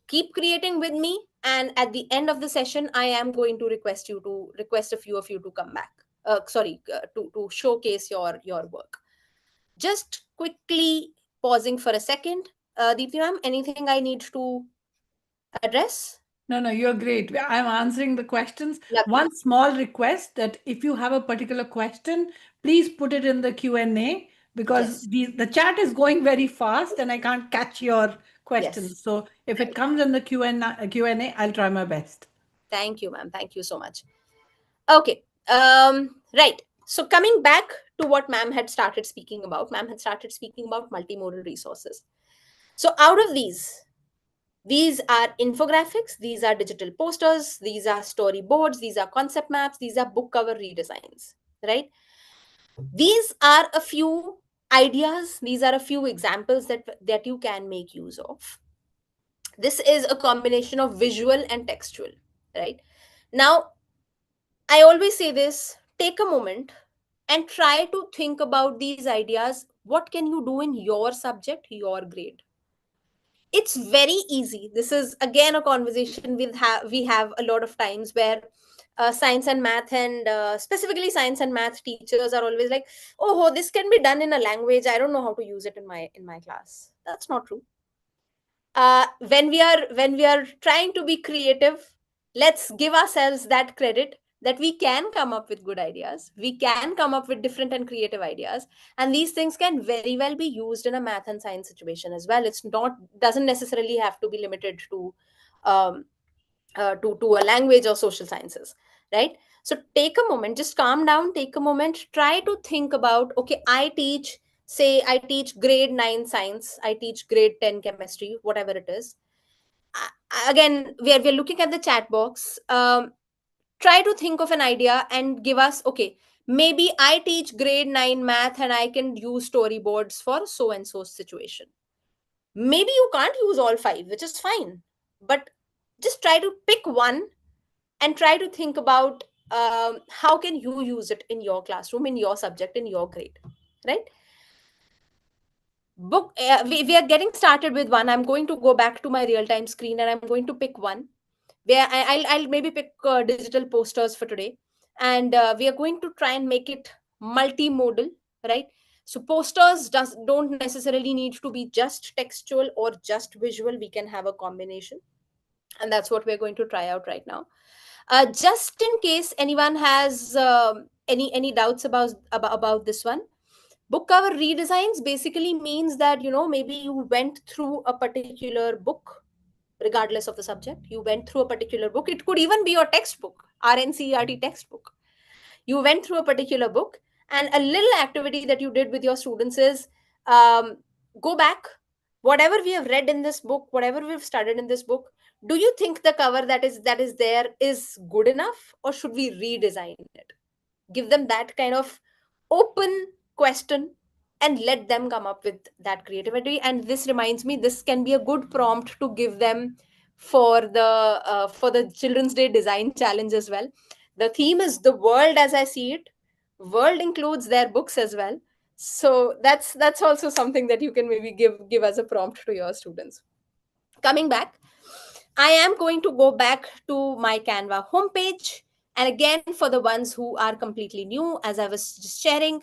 keep creating with me. And at the end of the session, I am going to request a few of you to come back. To showcase your work. Just quickly pausing for a second. Deepti ma'am, anything I need to address? No, you're great. I'm answering the questions. Lovely. One small request, that if you have a particular question, please put it in the Q&A, because Yes. the chat is going very fast and I can't catch your questions. Yes. So if it Right. comes in the Q&A, I'll try my best. Thank you, ma'am. Thank you so much. Okay. Right. So coming back to what ma'am had started speaking about, multimodal resources. So out of these, These are infographics, these are digital posters, these are storyboards, these are concept maps, these are book cover redesigns, right? These are a few ideas, these are a few examples that you can make use of. This is a combination of visual and textual, right? Now, I always say this, take a moment and try to think about these ideas. What can you do in your subject, your grade? It's very easy. This is again a conversation we have a lot of times where science and math, and specifically science and math teachers are always like, oh, this can be done in a language, I don't know how to use it in my class. That's not true. When we are trying to be creative, let's give ourselves that credit that we can come up with good ideas, we can come up with different and creative ideas, and these things can very well be used in a math and science situation as well. It's not, doesn't necessarily have to be limited um, to a language or social sciences, right? So take a moment, just calm down, take a moment, try to think about, okay, I teach grade 9 science, I teach grade 10 chemistry, whatever it is. Again, we're looking at the chat box. Try to think of an idea and give us, okay, maybe I teach grade 9 math and I can use storyboards for so and so situation. Maybe you can't use all five, which is fine, but just try to pick one and try to think about how can you use it in your classroom, in your subject, in your grade, right? We are getting started with one. I'm going to go back to my real time screen and I'm going to pick one where I'll maybe pick digital posters for today, and we are going to try and make it multimodal, right? So posters don't necessarily need to be just textual or just visual, we can have a combination, and that's what we're going to try out right now. Just in case anyone has any doubts about this one, book cover redesigns basically means that, maybe you went through a particular book, regardless of the subject. You went through a particular book. It could even be your textbook, RNCERT textbook. You went through a particular book, and a little activity that you did with your students is, um, go back, whatever we have read in this book, whatever we've studied in this book, do you think the cover that is there is good enough, or should we redesign it? Give them that kind of open question and let them come up with that creativity. And this reminds me, this can be a good prompt to give them for the children's day design challenge as well. The theme is the world as I see it. World includes their books as well, so that's also something that you can maybe give as a prompt to your students. Coming back, I am going to go back to my Canva homepage. And again, for the ones who are completely new, as I was just sharing,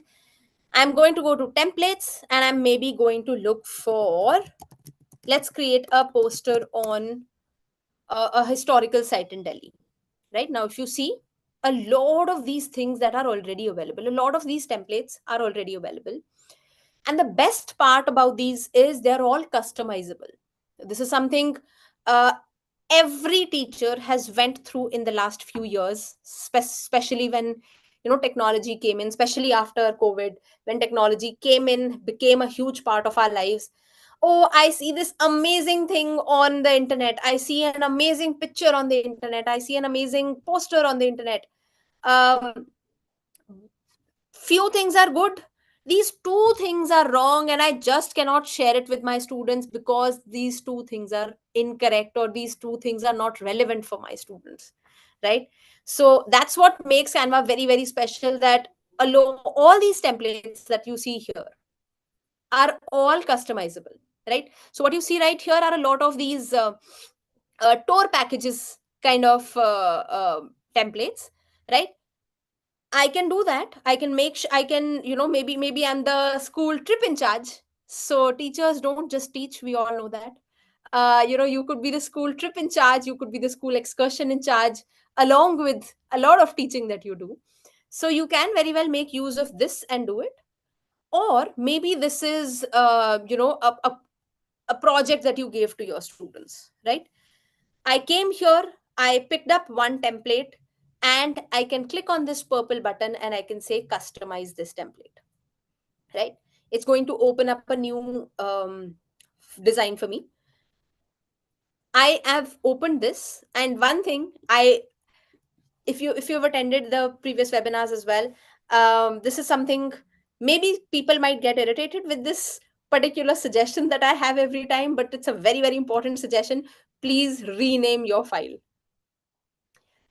I'm going to go to templates and I'm maybe going to look for, let's create a poster on a historical site in Delhi. Right now, if you see, a lot of these things that are already available, a lot of these templates are already available. And the best part about these is they're all customizable. This is something uh, every teacher has went through in the last few years, especially when technology came in, especially after COVID, when technology came in, became a huge part of our lives. Oh, I see this amazing thing on the internet, I see an amazing picture on the internet, I see an amazing poster on the internet. um, Few things are good, these two things are wrong, and I just cannot share it with my students because these two things are incorrect, or these two things are not relevant for my students, right? So that's what makes Canva very, very special, that all these templates that you see here are all customizable, right? So what you see right here are a lot of these tour packages kind of templates, right? I can do that. I can I can, maybe I'm the school trip in charge. So teachers don't just teach, we all know that. You could be the school trip in charge, you could be the school excursion in charge, along with a lot of teaching that you do. So you can very well make use of this and do it. Or maybe this is, a project that you gave to your students, right? I came here, I picked up one template, and I can click on this purple button and I can say customize this template, right? It's going to open up a new design for me. I have opened this, and one thing I, if you've attended the previous webinars as well, this is something, maybe people might get irritated with this particular suggestion that I have every time, but it's a very, very important suggestion. Please rename your file.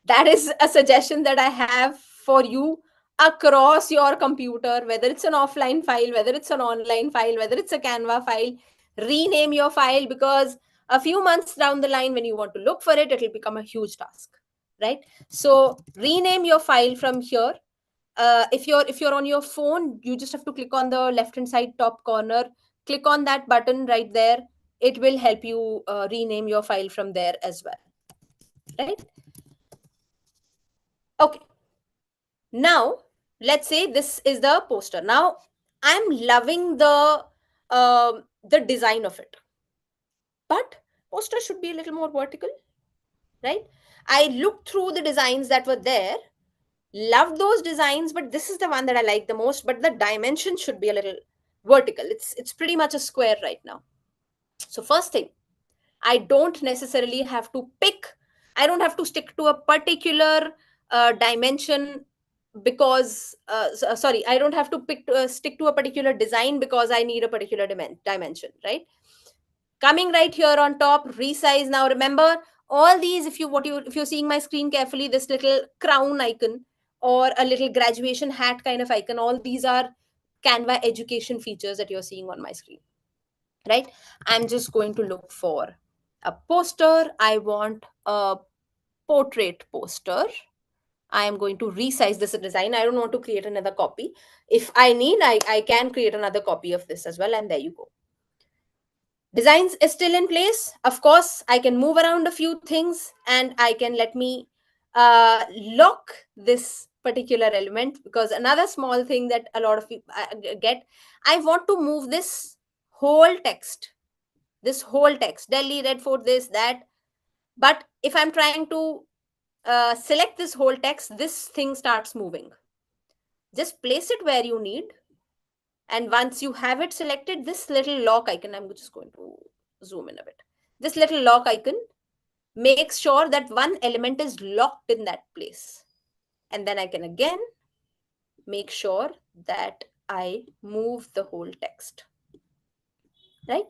That is a suggestion that I have for you across your computer, whether it's an offline file, whether it's an online file, whether it's a Canva file. Rename your file, because a few months down the line, when you want to look for it, it'll become a huge task, right? So rename your file from here. If you're on your phone, you just have to click on the left hand side top corner, click on that button right there. It will help you rename your file from there as well, right? Okay, now let's say this is the poster. Now I'm loving the design of it, but poster should be a little more vertical, right? I looked through the designs that were there, loved those designs, but this is the one that I like the most, but the dimension should be a little vertical. It's pretty much a square right now. So first thing, I don't necessarily have to pick, I don't have to stick to a particular dimension, because sorry, I don't have to stick to a particular design because I need a particular dimension, right? Coming right here on top, resize. Now remember, all these, if you're seeing my screen carefully, this little crown icon or a little graduation hat kind of icon, all these are Canva education features that you're seeing on my screen, right? I'm just going to look for a poster. I want a portrait poster. I am going to resize this design. I don't want to create another copy. If I need, I can create another copy of this as well, and there you go. Designs is still in place. Of course, I can move around a few things, and I can let me lock this particular element, because another small thing that a lot of people get, I want to move this whole text, Delhi, Red Fort, this, that. But if I'm trying to select this whole text, this thing starts moving. Just place it where you need. And once you have it selected, this little lock icon, I'm just going to zoom in a bit. This little lock icon makes sure that one element is locked in that place. And then I can again make sure that I move the whole text, right?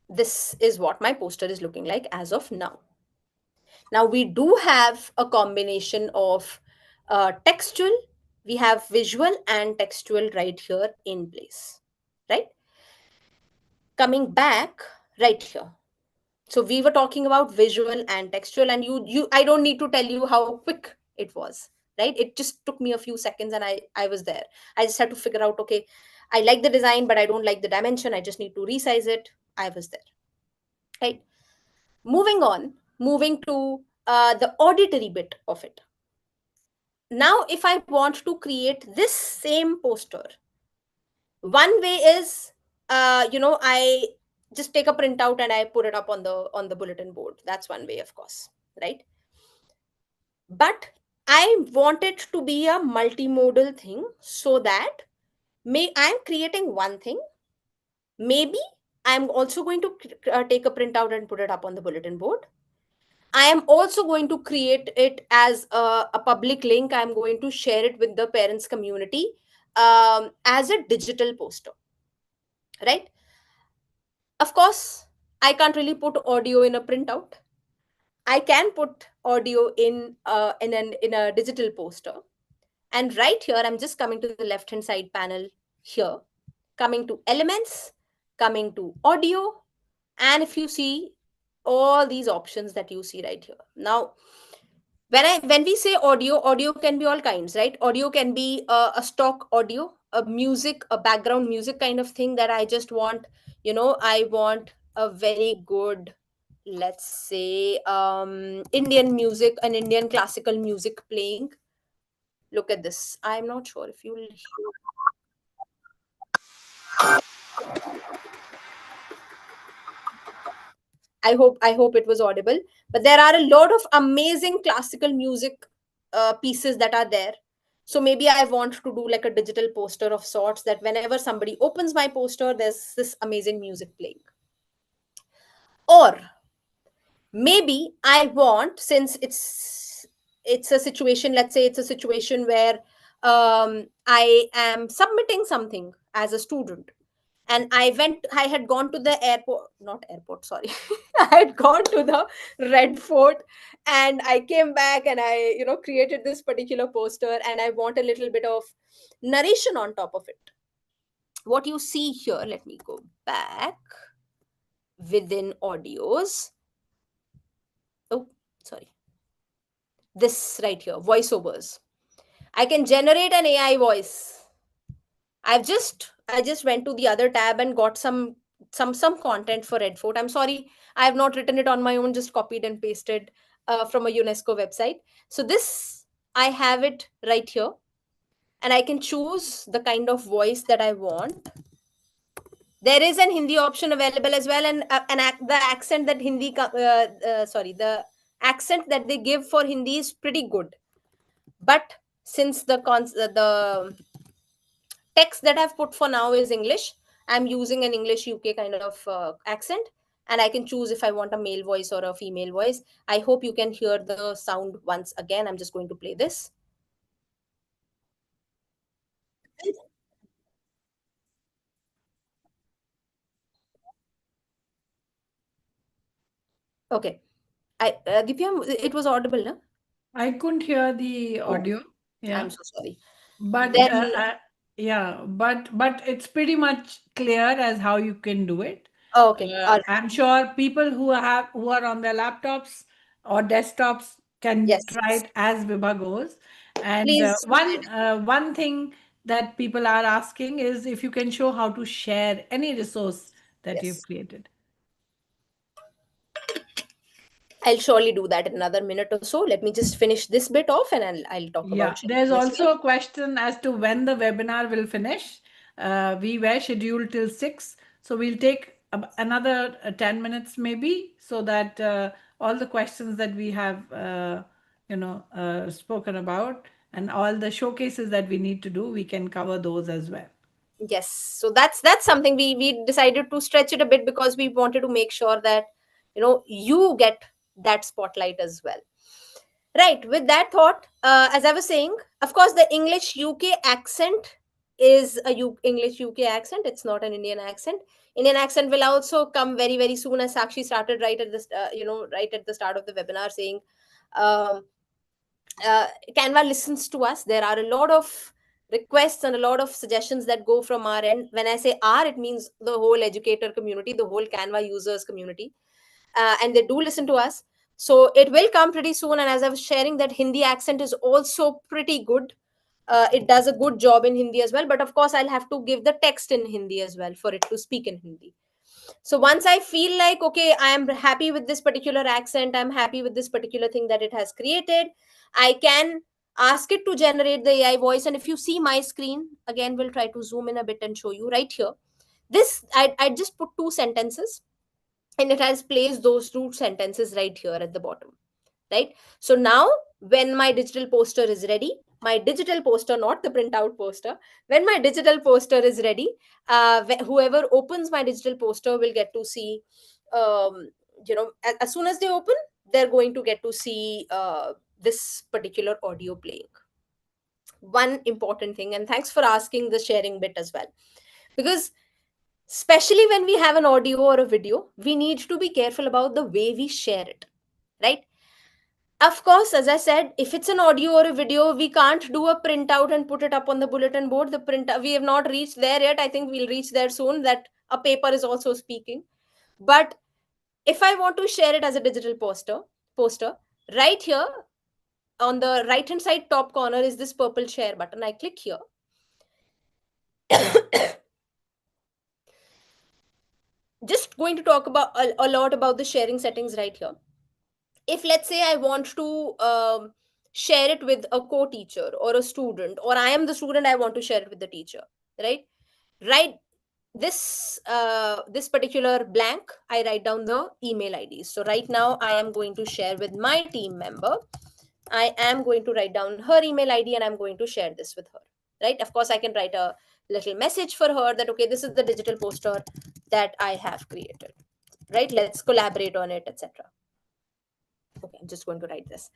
This is what my poster is looking like as of now. Now we do have a combination of textual, we have visual and textual right here in place, right? Coming back right here. So we were talking about visual and textual, and I don't need to tell you how quick it was, right? It just took me a few seconds and I was there. I just had to figure out, okay, I like the design, but I don't like the dimension. I just need to resize it. I was there, right? Moving to the auditory bit of it. Now, if I want to create this same poster, one way is, I just take a printout and I put it up on the bulletin board. That's one way, of course, right? But I want it to be a multimodal thing, so that I'm creating one thing. Maybe I'm also going to take a printout and put it up on the bulletin board. I am also going to create it as a public link. I'm going to share it with the parents community as a digital poster, right? Of course, I can't really put audio in a printout. I can put audio in a digital poster. And right here, I'm just coming to the left-hand side panel here, coming to elements, coming to audio. And if you see all these options that you see right here. Now, when we say audio can be all kinds, right? Audio can be a stock audio, a music, a background music kind of thing that I just want, I want a very good, let's say, Indian music, an Indian classical music playing. Look at this. I'm not sure if you'll hear. I hope it was audible. But there are a lot of amazing classical music pieces that are there. So maybe I want to do like a digital poster of sorts, that whenever somebody opens my poster, there's this amazing music playing. Or Maybe I want, since it's a situation, let's say it's a situation where I am submitting something as a student, and I had gone to the airport, not airport, sorry, I had gone to the Red Fort, and I came back and I, created this particular poster, and I want a little bit of narration on top of it. What you see here, let me go back within audios. Oh, sorry. This right here, voiceovers. I can generate an AI voice. I just went to the other tab and got some content for Red Fort. I'm sorry, I have not written it on my own, just copied and pasted from a UNESCO website. So this, I have it right here, and I can choose the kind of voice that I want. There is an Hindi option available as well, and the accent that the accent that they give for Hindi is pretty good. But since the text that I've put for now is English, I'm using an English UK kind of accent, and I can choose if I want a male voice or a female voice. I hope you can hear the sound once again. I'm just going to play this. Okay. Dipya, it was audible, no? I couldn't hear the Oh, audio. I'm Yeah. so sorry. But Then, yeah, but it's pretty much clear as how you can do it. oh, okay. All right. I'm sure people who are on their laptops or desktops can try Yes. it as Vibha goes. And Please try it. one thing that people are asking is if you can show how to share any resource that you've Yes. created. I'll surely do that in another minute or so. Let me just finish this bit off, and I'll talk Yeah, about sharing there's as well. also a question as to when the webinar will finish. We were scheduled till 6, so we'll take another 10 minutes maybe, so that all the questions that we have, spoken about, and all the showcases that we need to do, we can cover those as well. Yes, so that's something we decided to stretch it a bit, because we wanted to make sure that you get that spotlight as well. Right, with that thought, as I was saying, of course the English UK accent is a English UK accent. It's not an Indian accent. Indian accent will also come very very soon, as Sakshi started right at this right at the start of the webinar saying, um, Canva listens to us. There are a lot of requests and a lot of suggestions that go from our end. When I say our, it means the whole educator community, the whole Canva users community, and they do listen to us. So it will come pretty soon. And as I was sharing, that Hindi accent is also pretty good. It does a good job in Hindi as well. But of course, I'll have to give the text in Hindi as well for it to speak in Hindi. So once I feel like, okay, I am happy with this particular accent, I'm happy with this particular thing that it has created, I can ask it to generate the AI voice. And if you see my screen, again, we'll try to zoom in a bit and show you right here. This, I just put two sentences, and it has placed those two sentences right here at the bottom, right? So now when my digital poster is ready, my digital poster, not the printout poster, when my digital poster is ready, whoever opens my digital poster will get to see, as soon as they open, they're going to get to see this particular audio playing. One important thing, and thanks for asking the sharing bit as well, because especially when we have an audio or a video, we need to be careful about the way we share it, right? Of course, as I said, if it's an audio or a video, we can't do a printout and put it up on the bulletin board. The print, we have not reached there yet. I think we'll reach there soon, that a paper is also speaking. But if I want to share it as a digital poster, right here on the right hand side top corner is this purple share button. I click here. Just going to talk about a lot about the sharing settings right here. If let's say I want to share it with a co-teacher or a student, or I am the student, I want to share it with the teacher, right? Right, this particular blank, I write down the email IDs. So right now I am going to share with my team member. I am going to write down her email ID, and I'm going to share this with her, right? Of course, I can write a little message for her that, okay, this is the digital poster that I have created, right? Let's collaborate on it, etc. Okay, I'm just going to write this.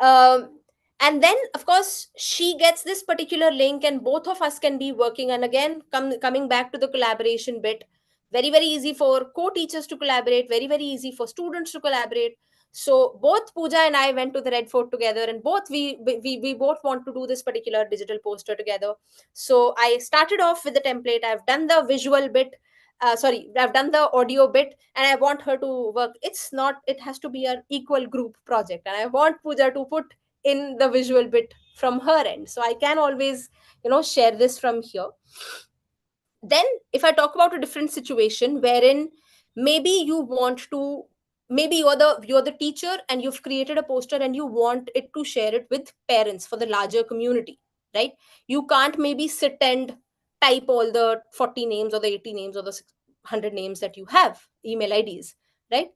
um, and then of course she gets this particular link and both of us can be working. And again, coming back to the collaboration bit, very very easy for co-teachers to collaborate, very very easy for students to collaborate. So both Pooja and I went to the Red Fort together, and both we both want to do this particular digital poster together. So I started off with the template, I've done the visual bit, sorry, I've done the audio bit, and I want her to work. It's not, it has to be an equal group project, and I want Pooja to put in the visual bit from her end, so I can always, share this from here. Then if I talk about a different situation wherein maybe you want to, maybe you're the teacher and you've created a poster and you want it to share it with parents for the larger community, right? You can't maybe sit and type all the 40 names or the 80 names or the 100 names that you have, email IDs, right?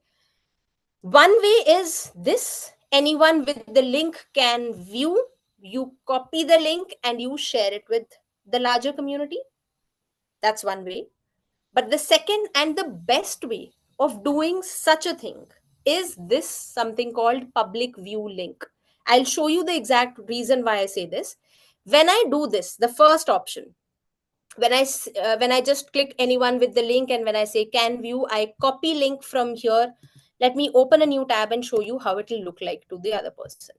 One way is this: anyone with the link can view, you copy the link and you share it with the larger community. That's one way. But the second and the best way of doing such a thing is this, something called public view link. I'll show you the exact reason why I say this. When I do this, the first option, when I just click anyone with the link and when I say can view, I copy link from here. Let me open a new tab and show you how it will look like to the other person.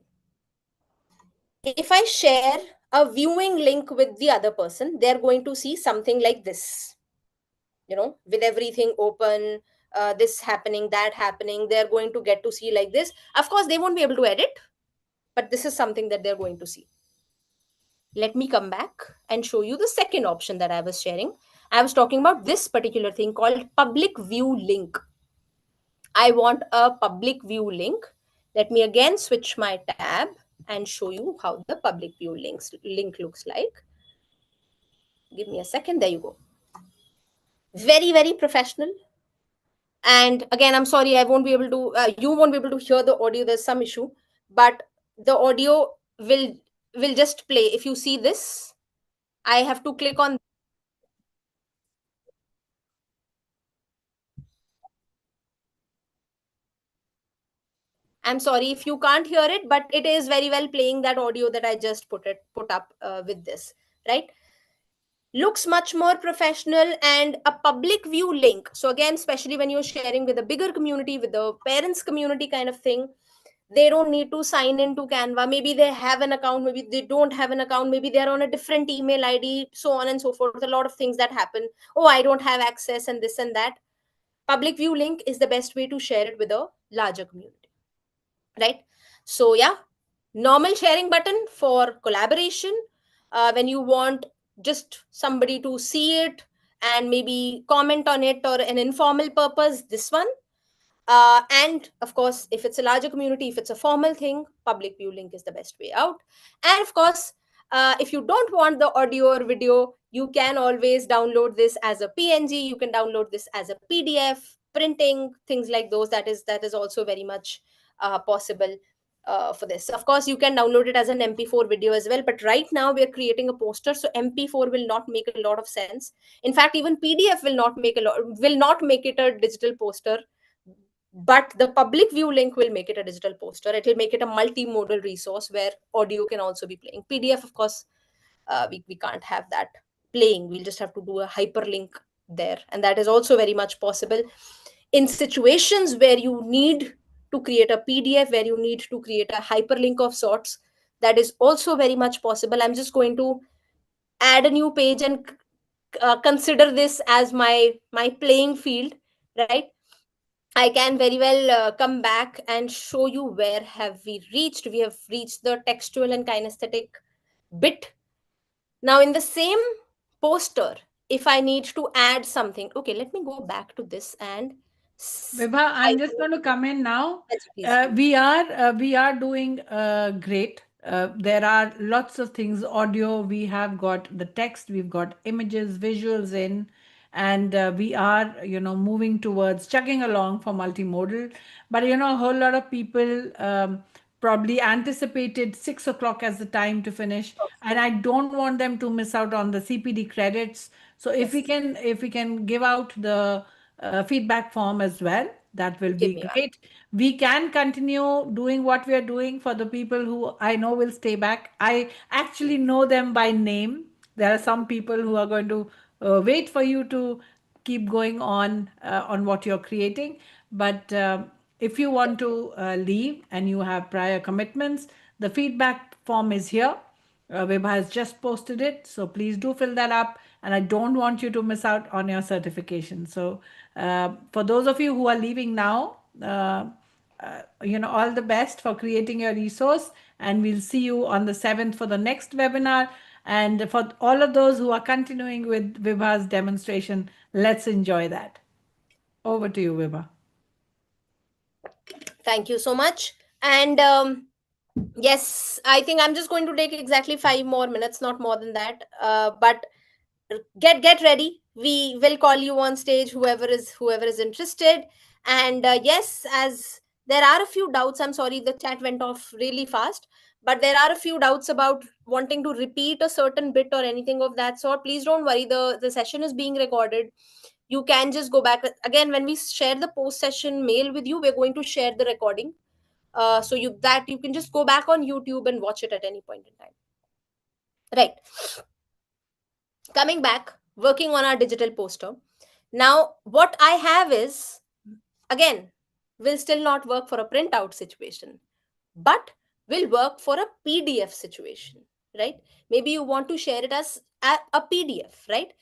If I share a viewing link with the other person, they're going to see something like this, with everything open, this happening, that happening. They're going to get to see like this. Of course they won't be able to edit, but this is something that they're going to see. Let me come back and show you the second option that I was sharing. I was talking about this particular thing called public view link. I want a public view link. Let me again switch my tab and show you how the public view link looks like. Give me a second. There you go. Very very professional. And again, I'm sorry, I won't be able to, you won't be able to hear the audio, there's some issue, but the audio will just play. If you see this, I have to click on, I'm sorry if you can't hear it, but it is very well playing that audio that I just put up with this, right? Looks much more professional. And a public view link, so again, especially when you're sharing with a bigger community, with the parents community kind of thing, they don't need to sign into Canva. Maybe they have an account, maybe they don't have an account, maybe they're on a different email ID, so on and so forth. A lot of things that happen. Oh, I don't have access and this and that. Public view link is the best way to share it with a larger community, right? So yeah, normal sharing button for collaboration, when you want just somebody to see it and maybe comment on it or an informal purpose, this one. And of course, if it's a larger community, if it's a formal thing, public view link is the best way out. And of course, if you don't want the audio or video, you can always download this as a PNG. You can download this as a PDF, printing, things like those. That is also very much possible for this. Of course, you can download it as an MP4 video as well. But right now we are creating a poster, so MP4 will not make a lot of sense. In fact, even PDF will not make it a digital poster, but the public view link will make it a digital poster. It will make it a multimodal resource where audio can also be playing. PDF, of course, we can't have that playing. We'll just have to do a hyperlink there, and that is also very much possible in situations where you need to create a PDF, where you need to create a hyperlink of sorts. That is also very much possible. I'm just going to add a new page and consider this as my playing field, right? I can very well come back and show you where have we reached. We have reached the textual and kinesthetic bit. Now in the same poster, if I need to add something, okay, let me go back to this and Vibha, I'm just going to come in now. Yes, please. We are doing great. There are lots of things. Audio, we have got the text, we've got images, visuals in, and we are, moving towards chugging along for multimodal. But a whole lot of people probably anticipated 6 o'clock as the time to finish, and I don't want them to miss out on the CPD credits. So if we Yes. can give out the feedback form as well, that will Give be me one. great. We can continue doing what we are doing for the people who I know will stay back. I actually know them by name. There are some people who are going to wait for you to keep going on what you're creating. But if you want to leave and you have prior commitments, the feedback form is here. Vibha has just posted it, so please do fill that up. And I don't want you to miss out on your certification. So, for those of you who are leaving now, all the best for creating your resource. And we'll see you on the 7th for the next webinar. And for all of those who are continuing with Vibha's demonstration, let's enjoy that. Over to you, Vibha. Thank you so much. And yes, I think I'm just going to take exactly 5 more minutes, not more than that. But get ready. We will call you on stage, whoever is interested. And yes, as there are a few doubts, I'm sorry the chat went off really fast, but there are a few doubts about wanting to repeat a certain bit or anything of that sort. Please don't worry, the session is being recorded. You can just go back again when we share the post session mail with you. We're going to share the recording, so you can just go back on YouTube and watch it at any point in time. Right. Coming back, working on our digital poster. Now, what I have is, again, will still not work for a printout situation, but will work for a PDF situation, right? Maybe you want to share it as a PDF, right?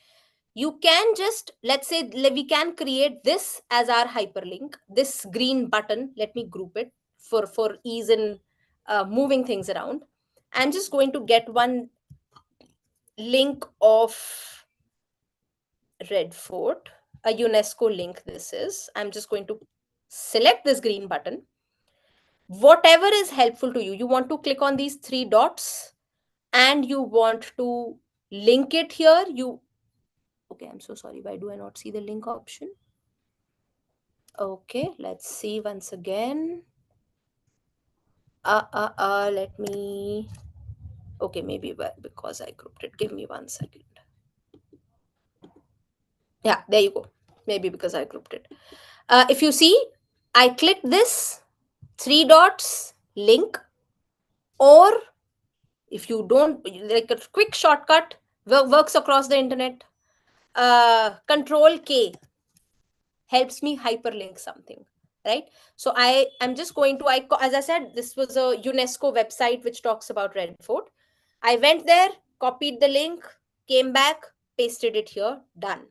You can just, let's say, we can create this as our hyperlink, this green button. Let me group it for ease in moving things around. I'm just going to get one link of Red Fort, a UNESCO link this is. I'm just going to select this green button. Whatever is helpful to you, you want to click on these three dots and you want to link it here. Okay, I'm so sorry. Why do I not see the link option? Okay, let's see once again. Let me. Okay, maybe because I grouped it. Give me 1 second. Yeah, there you go. Maybe because I grouped it. If you see, I clicked this three dots link, or if you don't like, a quick shortcut works across the internet. Control K helps me hyperlink something, right? So I'm just going to, as I said, this was a UNESCO website which talks about Red Fort. I went there, copied the link, came back, pasted it here, done.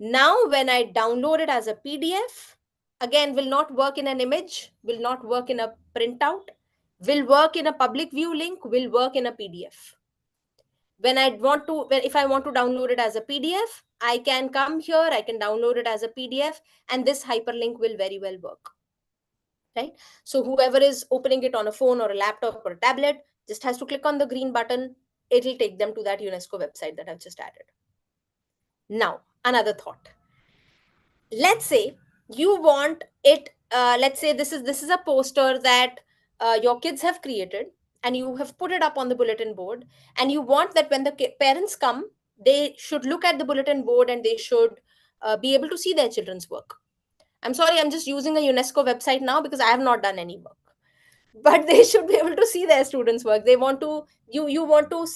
Now when I download it as a PDF, again, will not work in an image, will not work in a printout, will work in a public view link, will work in a PDF. If I want to download it as a PDF, I can come here, I can download it as a PDF, and this hyperlink will very well work, right? So whoever is opening it on a phone or a laptop or a tablet just has to click on the green button. It'll take them to that UNESCO website that I've just added. Now, another thought. Let's say you want it, let's say this is a poster that your kids have created, and you have put it up on the bulletin board, and you want that when the parents come, they should look at the bulletin board and they should be able to see their children's work. I'm sorry, I'm just using a UNESCO website now because I have not done any work, but they should be able to see their students work. They want to, you want to,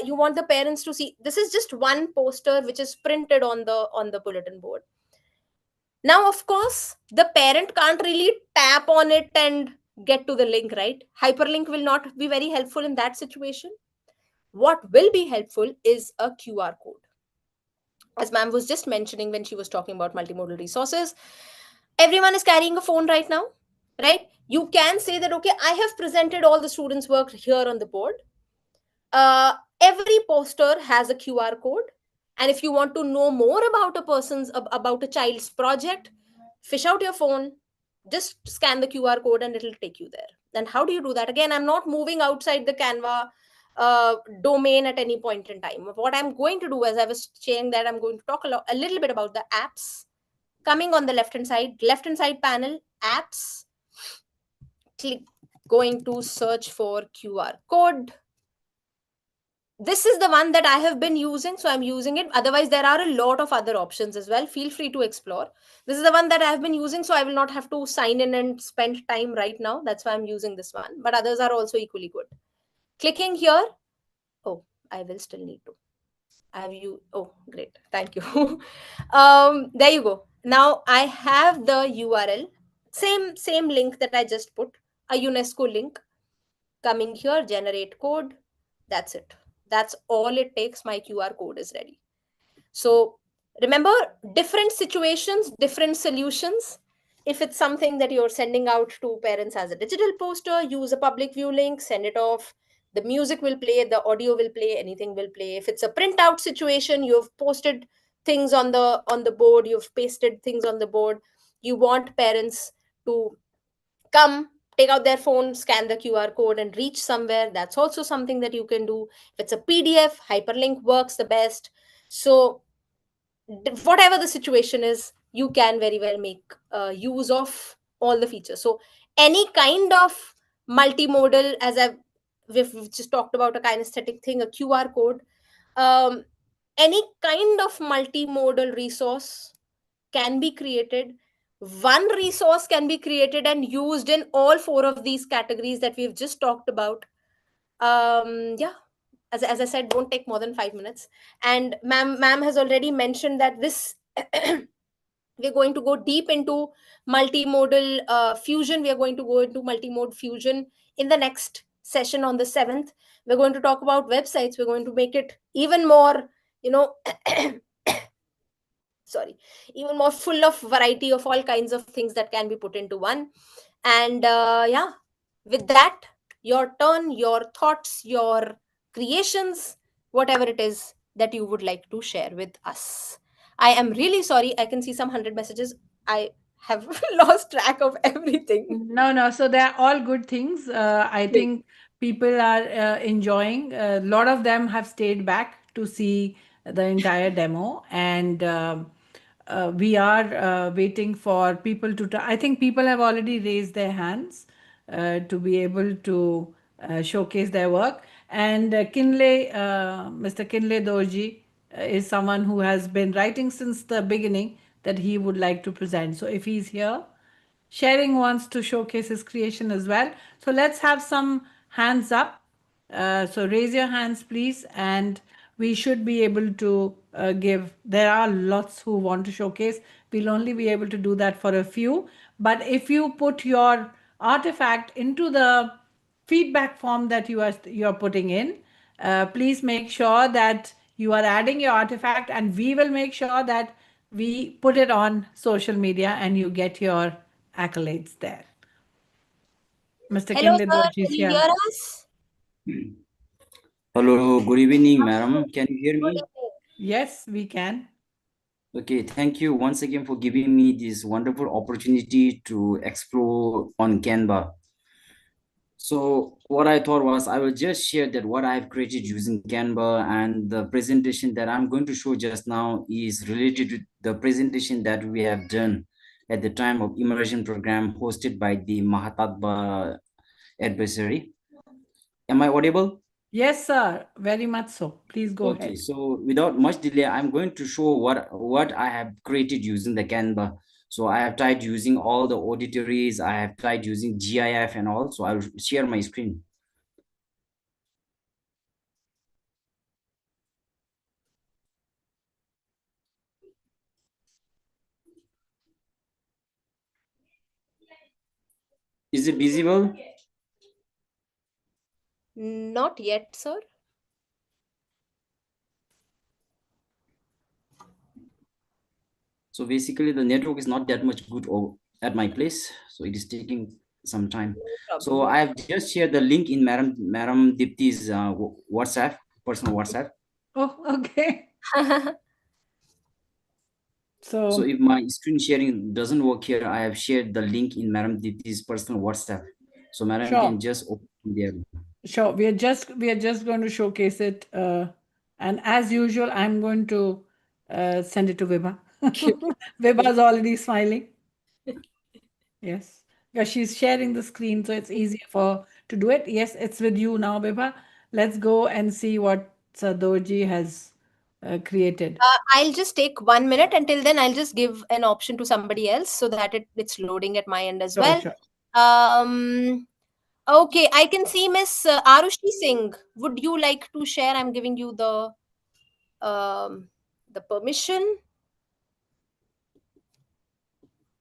you want the parents to see. This is just one poster which is printed on the bulletin board. Now, of course, the parent can't really tap on it and get to the link, right? Hyperlink will not be very helpful in that situation. What will be helpful is a QR code. As ma'am was just mentioning when she was talking about multimodal resources, everyone is carrying a phone right now, right? You can say that, okay, I have presented all the students' work here on the board. Every poster has a QR code. And if you want to know more about a child's project, fish out your phone, just scan the QR code and it'll take you there. And how do you do that? Again, I'm not moving outside the Canva domain at any point in time. What I'm going to do, as I was saying, that I'm going to talk a little bit about the apps. Coming on the left hand side panel, apps, going to search for QR code. this is the one that I have been using, so I'm using it. Otherwise, there are a lot of other options as well. Feel free to explore. This is the one that I have been using, so I will not have to sign in and spend time right now. That's why I'm using this one. But others are also equally good. Clicking here. Oh, I will still need to. Have you? Oh, great. Thank you. There you go. Now I have the URL. Same link that I just put. A UNESCO link. Coming here, generate code. That's it. That's all it takes. My QR code is ready. So remember, different situations, different solutions. If it's something that you're sending out to parents as a digital poster, use a public view link, send it off. The music will play, the audio will play, anything will play. If it's a printout situation, you've posted things on the board, you've pasted things on the board. You want parents to come, take out their phone, scan the QR code, and reach somewhere. That's also something that you can do. If it's a PDF, hyperlink works the best. So whatever the situation is, you can very well make use of all the features. So any kind of multimodal, as we've just talked about a kinesthetic thing, a QR code, um, any kind of multimodal resource can be created. One resource can be created and used in all four of these categories that we've just talked about. Yeah, as I said, won't take more than 5 minutes. And ma'am has already mentioned that this we're going to go deep into multimodal fusion. We are going to go into multimode fusion in the next session on the 7th. We're going to talk about websites. We're going to make it even more, you know, sorry, even more full of variety of all kinds of things that can be put into one. And yeah, with that, your turn, your thoughts, your creations, whatever it is that you would like to share with us. I am really sorry, I can see some 100 messages. I have lost track of everything. No, no. So they're all good things. I Great. think people are enjoying. A lot of them have stayed back to see the entire demo, and we are waiting for people to. I think people have already raised their hands to be able to showcase their work. And Mr. Kinley Dorji is someone who has been writing since the beginning that he would like to present. So if he's here, Sharing wants to showcase his creation as well. So let's have some hands up. So raise your hands, please, and we should be able to give. There are lots who want to showcase. We'll only be able to do that for a few. But if you put your artifact into the feedback form that you're putting in, please make sure that you are adding your artifact, and we will make sure that we put it on social media and you get your accolades there. Mr. Hello, Kinley sir. Dorji is Can you here. hear us? Hello, good evening, madam. Can you hear Good me? evening. Yes, we can. Okay, thank you once again for giving me this wonderful opportunity to explore on Canva. So what I thought was I will just share that what I've created using Canva, and the presentation that I'm going to show just now is related to the presentation that we have done at the time of immersion program hosted by the Mahatatma advisory. Am I audible? Yes, sir. Very much so. Please go Okay, ahead. so without much delay, I'm going to show what I have created using the Canva. So I have tried using all the auditories, I have tried using GIF and all. So I'll share my screen. Is it visible? Not yet, sir. So basically the network is not that much good at my place. So it is taking some time. No problem. So I have just shared the link in Madam Dipti's WhatsApp, personal WhatsApp. Oh, okay. So So, if my screen sharing doesn't work here, I have shared the link in Madam Dipti's personal WhatsApp. So Madam sure, can just open there. sure. We are just going to showcase it. And as usual, I'm going to send it to Vibha. Vibha is already smiling. Yes, because she's sharing the screen, so it's easier for to do it. Yes, it's with you now, Vibha. Let's go and see what Sadorji has created. I'll just take 1 minute. Until then, I'll just give an option to somebody else so that it's loading at my end as Sure, well. sure. Okay, I can see Miss Arushi Singh. Would you like to share? I'm giving you the permission.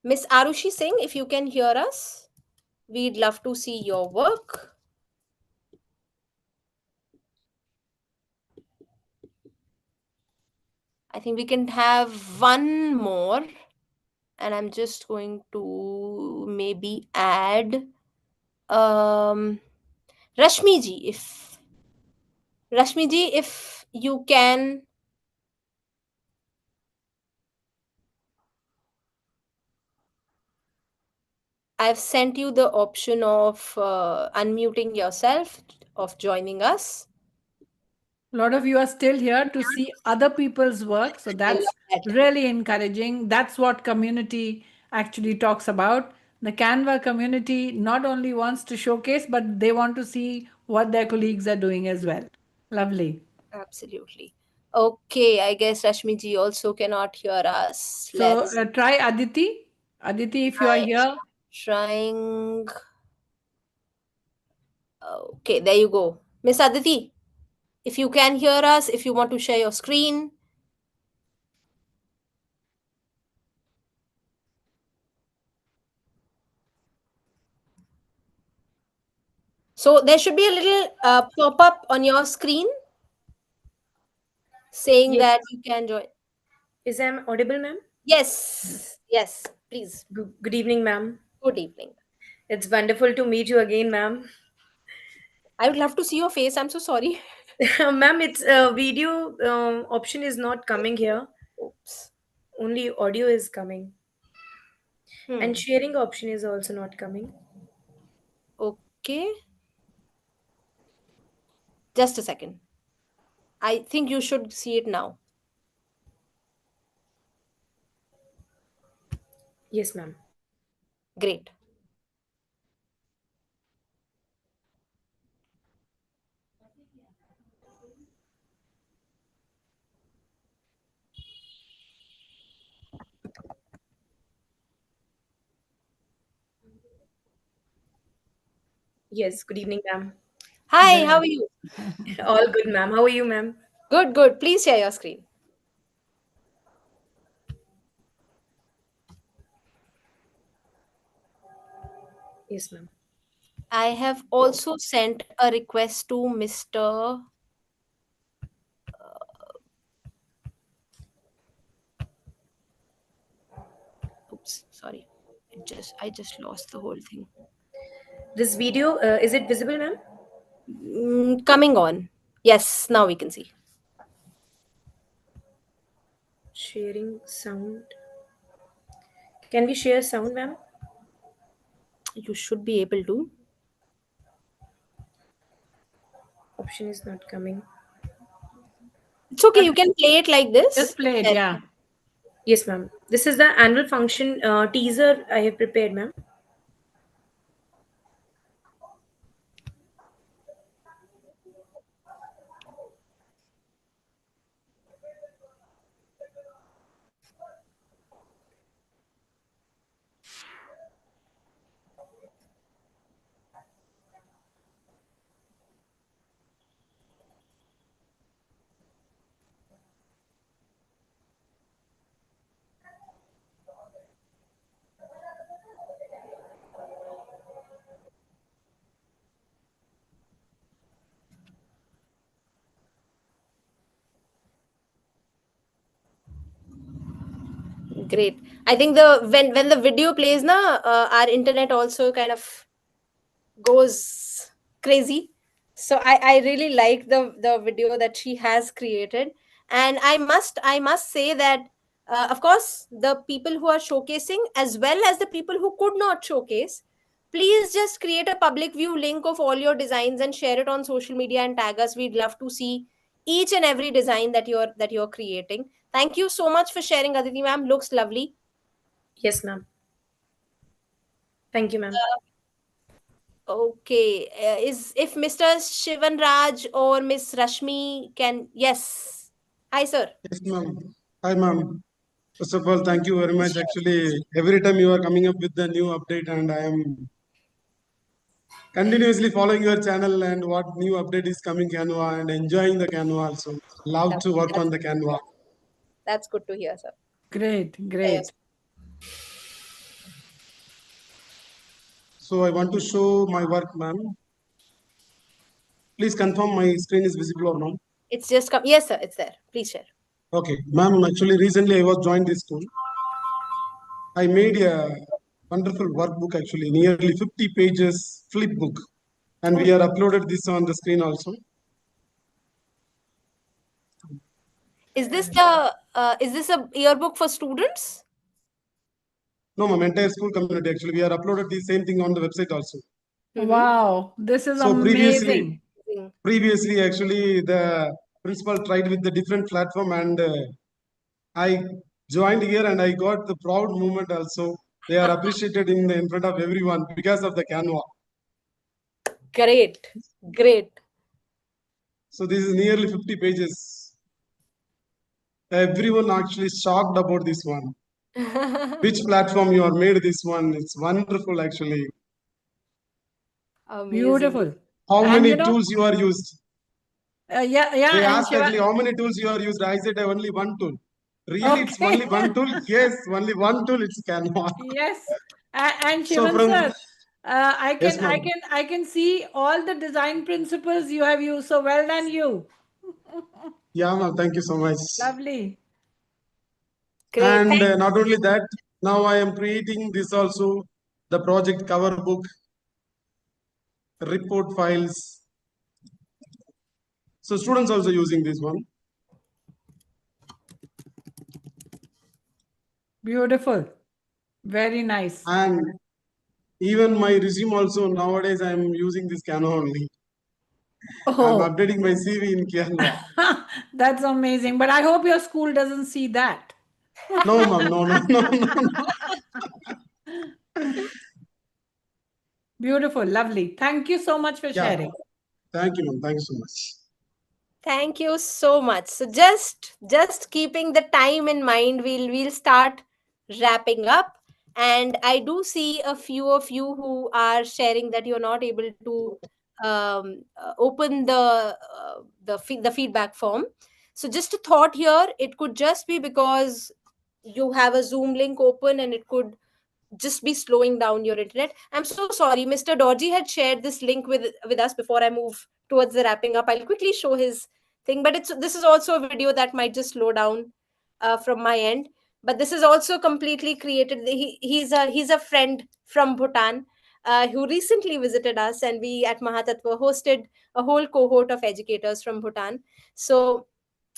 Miss Arushi Singh, if you can hear us, we'd love to see your work. I think we can have one more, and I'm just going to maybe add Rashmi ji, if you can. I've sent you the option of unmuting yourself, of joining us. A lot of you are still here to see other people's work. So I that's love that. really encouraging. That's what community actually talks about. The Canva community not only wants to showcase, but they want to see what their colleagues are doing as well. Lovely. Absolutely. Okay, I guess Rashmi ji also cannot hear us. So Let's try Aditi. Aditi, if you are try here. trying. Okay, there you go. Miss Aditi, if you can hear us, if you want to share your screen. So there should be a little pop-up on your screen saying Yes. that you can join. Is I'm audible, ma'am? Yes, please. Good evening, ma'am. Good evening. It's wonderful to meet you again, ma'am. I would love to see your face. I'm so sorry. Ma'am, it's video option is not coming here. Oops. Only audio is coming. Hmm. And sharing option is also not coming. Okay. Just a second. I think you should see it now. Yes, ma'am. Great. Yes, good evening, ma'am. Hi, how are you? All good, ma'am. How are you, ma'am? Good, good. Please share your screen. Yes, ma'am. I have also sent a request to Mr. Oops, sorry. I just lost the whole thing. This video, is it visible, ma'am? Coming on. Yes, now we can see. Sharing sound. Can we share sound, ma'am? You should be able to. Option is not coming. It's okay. You can play it like this. Just play it, yeah. Yes, ma'am. This is the annual function teaser I have prepared, ma'am. Great. I think the when the video plays na, our internet also kind of goes crazy. So I really like the video that she has created, and I must say that of course the people who are showcasing as well as the people who could not showcase, please just create a public view link of all your designs and share it on social media and tag us. We'd love to see each and every design that you're creating. Thank you so much for sharing, Aditi ma'am. Looks lovely. Yes, ma'am. Thank you, ma'am. Okay. Is if Mr. Shivan Raj or Miss Rashmi can, yes. Hi, sir. Yes, ma'am. Hi, ma'am. First of all, thank you very much. Actually, every time you are coming up with the new update, and I am continuously following your channel and what new update is coming Canva and enjoying the Canva also. Love to Lovely. work on the Canva. That's good to hear, sir. Great, Yes. great. So I want to show my work, ma'am. Please confirm my screen is visible or not. It's just come. Yes, sir. It's there. Please share. Okay, ma'am. Actually, recently I was joined this school. I made a wonderful workbook. Actually, nearly 50 pages flip book, and we are uploaded this on the screen also. Is this a yearbook for students? No, ma'am. Entire school community. Actually, we are uploaded the same thing on the website also. Wow, this is So amazing. previously, actually, the principal tried with the different platform, and I joined here, and I got the proud moment also. They are appreciated in front of everyone because of the Canva. Great. Great. So this is nearly 50 pages. Everyone actually shocked about this one. Which platform you are made this one? It's wonderful actually. Amazing. Beautiful. How And many you know, tools you are used? yeah, They and asked Shiva, actually how many tools you are used. I said only one tool. Really, it's only okay. one tool. Yes, only one tool. It's Canva. Yes. And So Shivan from sir, I yes, can I ma'am. can I can see all the design principles you have used. So well done you. Yeah, ma'am. Thank you so much. Lovely. Great. And not only that, now I am creating this also, the project cover book, report files. So students also using this one. Beautiful. Very nice. And even my resume also nowadays I am using this Canva only. I'm Oh, updating my CV in Canva. that's amazing. But I hope your school doesn't see that. No, ma'am, no, no, no, no, no. Beautiful, lovely. Thank you so much for Yeah, sharing. thank you, ma'am. Thank you so much. Thank you so much. So just keeping the time in mind, we'll start wrapping up. And I do see a few of you who are sharing that you're not able to open the feedback form. So just a thought here, it could just be because you have a Zoom link open and it could just be slowing down your internet. I'm so sorry. Mr. Dorji had shared this link with us before I move towards the wrapping up. I'll quickly show his thing, but it's this is also a video that might just slow down from my end. But this is also completely created. He's a friend from Bhutan who recently visited us, and we at Mahatatva hosted a whole cohort of educators from Bhutan. So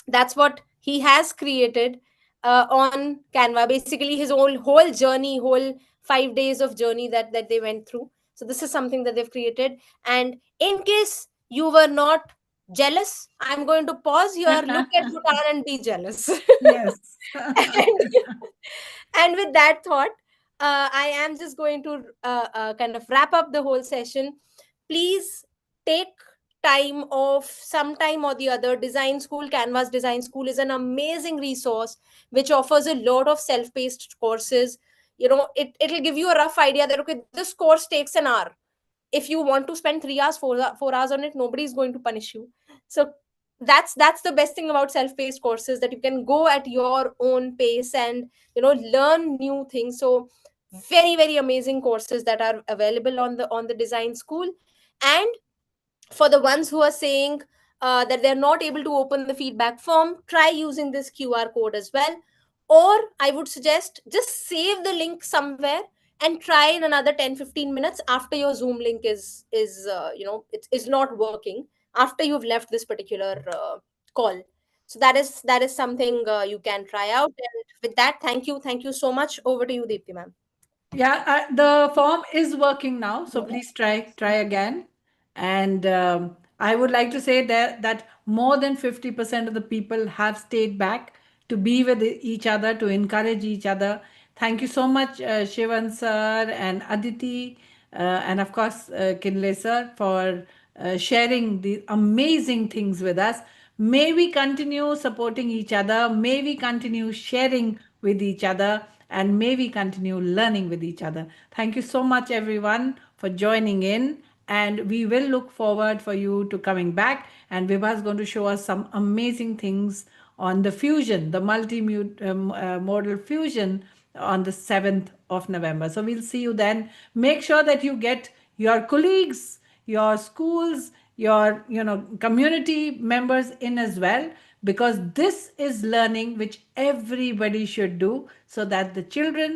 that's what he has created on Canva. Basically, his whole journey, whole 5 days of journey that they went through. So this is something that they've created. And in case you were not jealous, I'm going to pause here, look at Bhutan, and be jealous. Yes. and, and with that thought, I am just going to kind of wrap up the whole session. Please take time of some time or the other. Design School, Canvas Design School is an amazing resource which offers a lot of self-paced courses. It'll give you a rough idea that okay, this course takes an hour. If you want to spend 3 hours, 4 hours on it, nobody is going to punish you. So that's the best thing about self-paced courses, that you can go at your own pace and learn new things. So very, very amazing courses that are available on the Design School. And for the ones who are saying that they're not able to open the feedback form, try using this QR code as well. Or I would suggest just save the link somewhere and try in another 10-15 minutes after your Zoom link is not working, after you've left this particular call. So that is something you can try out. And with that, thank you so much. Over to you, Deepti ma'am. Yeah, the form is working now, so please try again. And I would like to say that more than 50% of the people have stayed back to be with each other, to encourage each other. Thank you so much, Shivan sir and Aditi, and of course, Kinley sir, for sharing the amazing things with us. May we continue supporting each other. May we continue sharing with each other. And may we continue learning with each other. Thank you so much, everyone, for joining in. And we will look forward for you to coming back. And Vibha is going to show us some amazing things on the fusion, the multimodal fusion on the 7th of November. So we'll see you then. Make sure that you get your colleagues, your schools, your community members in as well, because this is learning which everybody should do, so that the children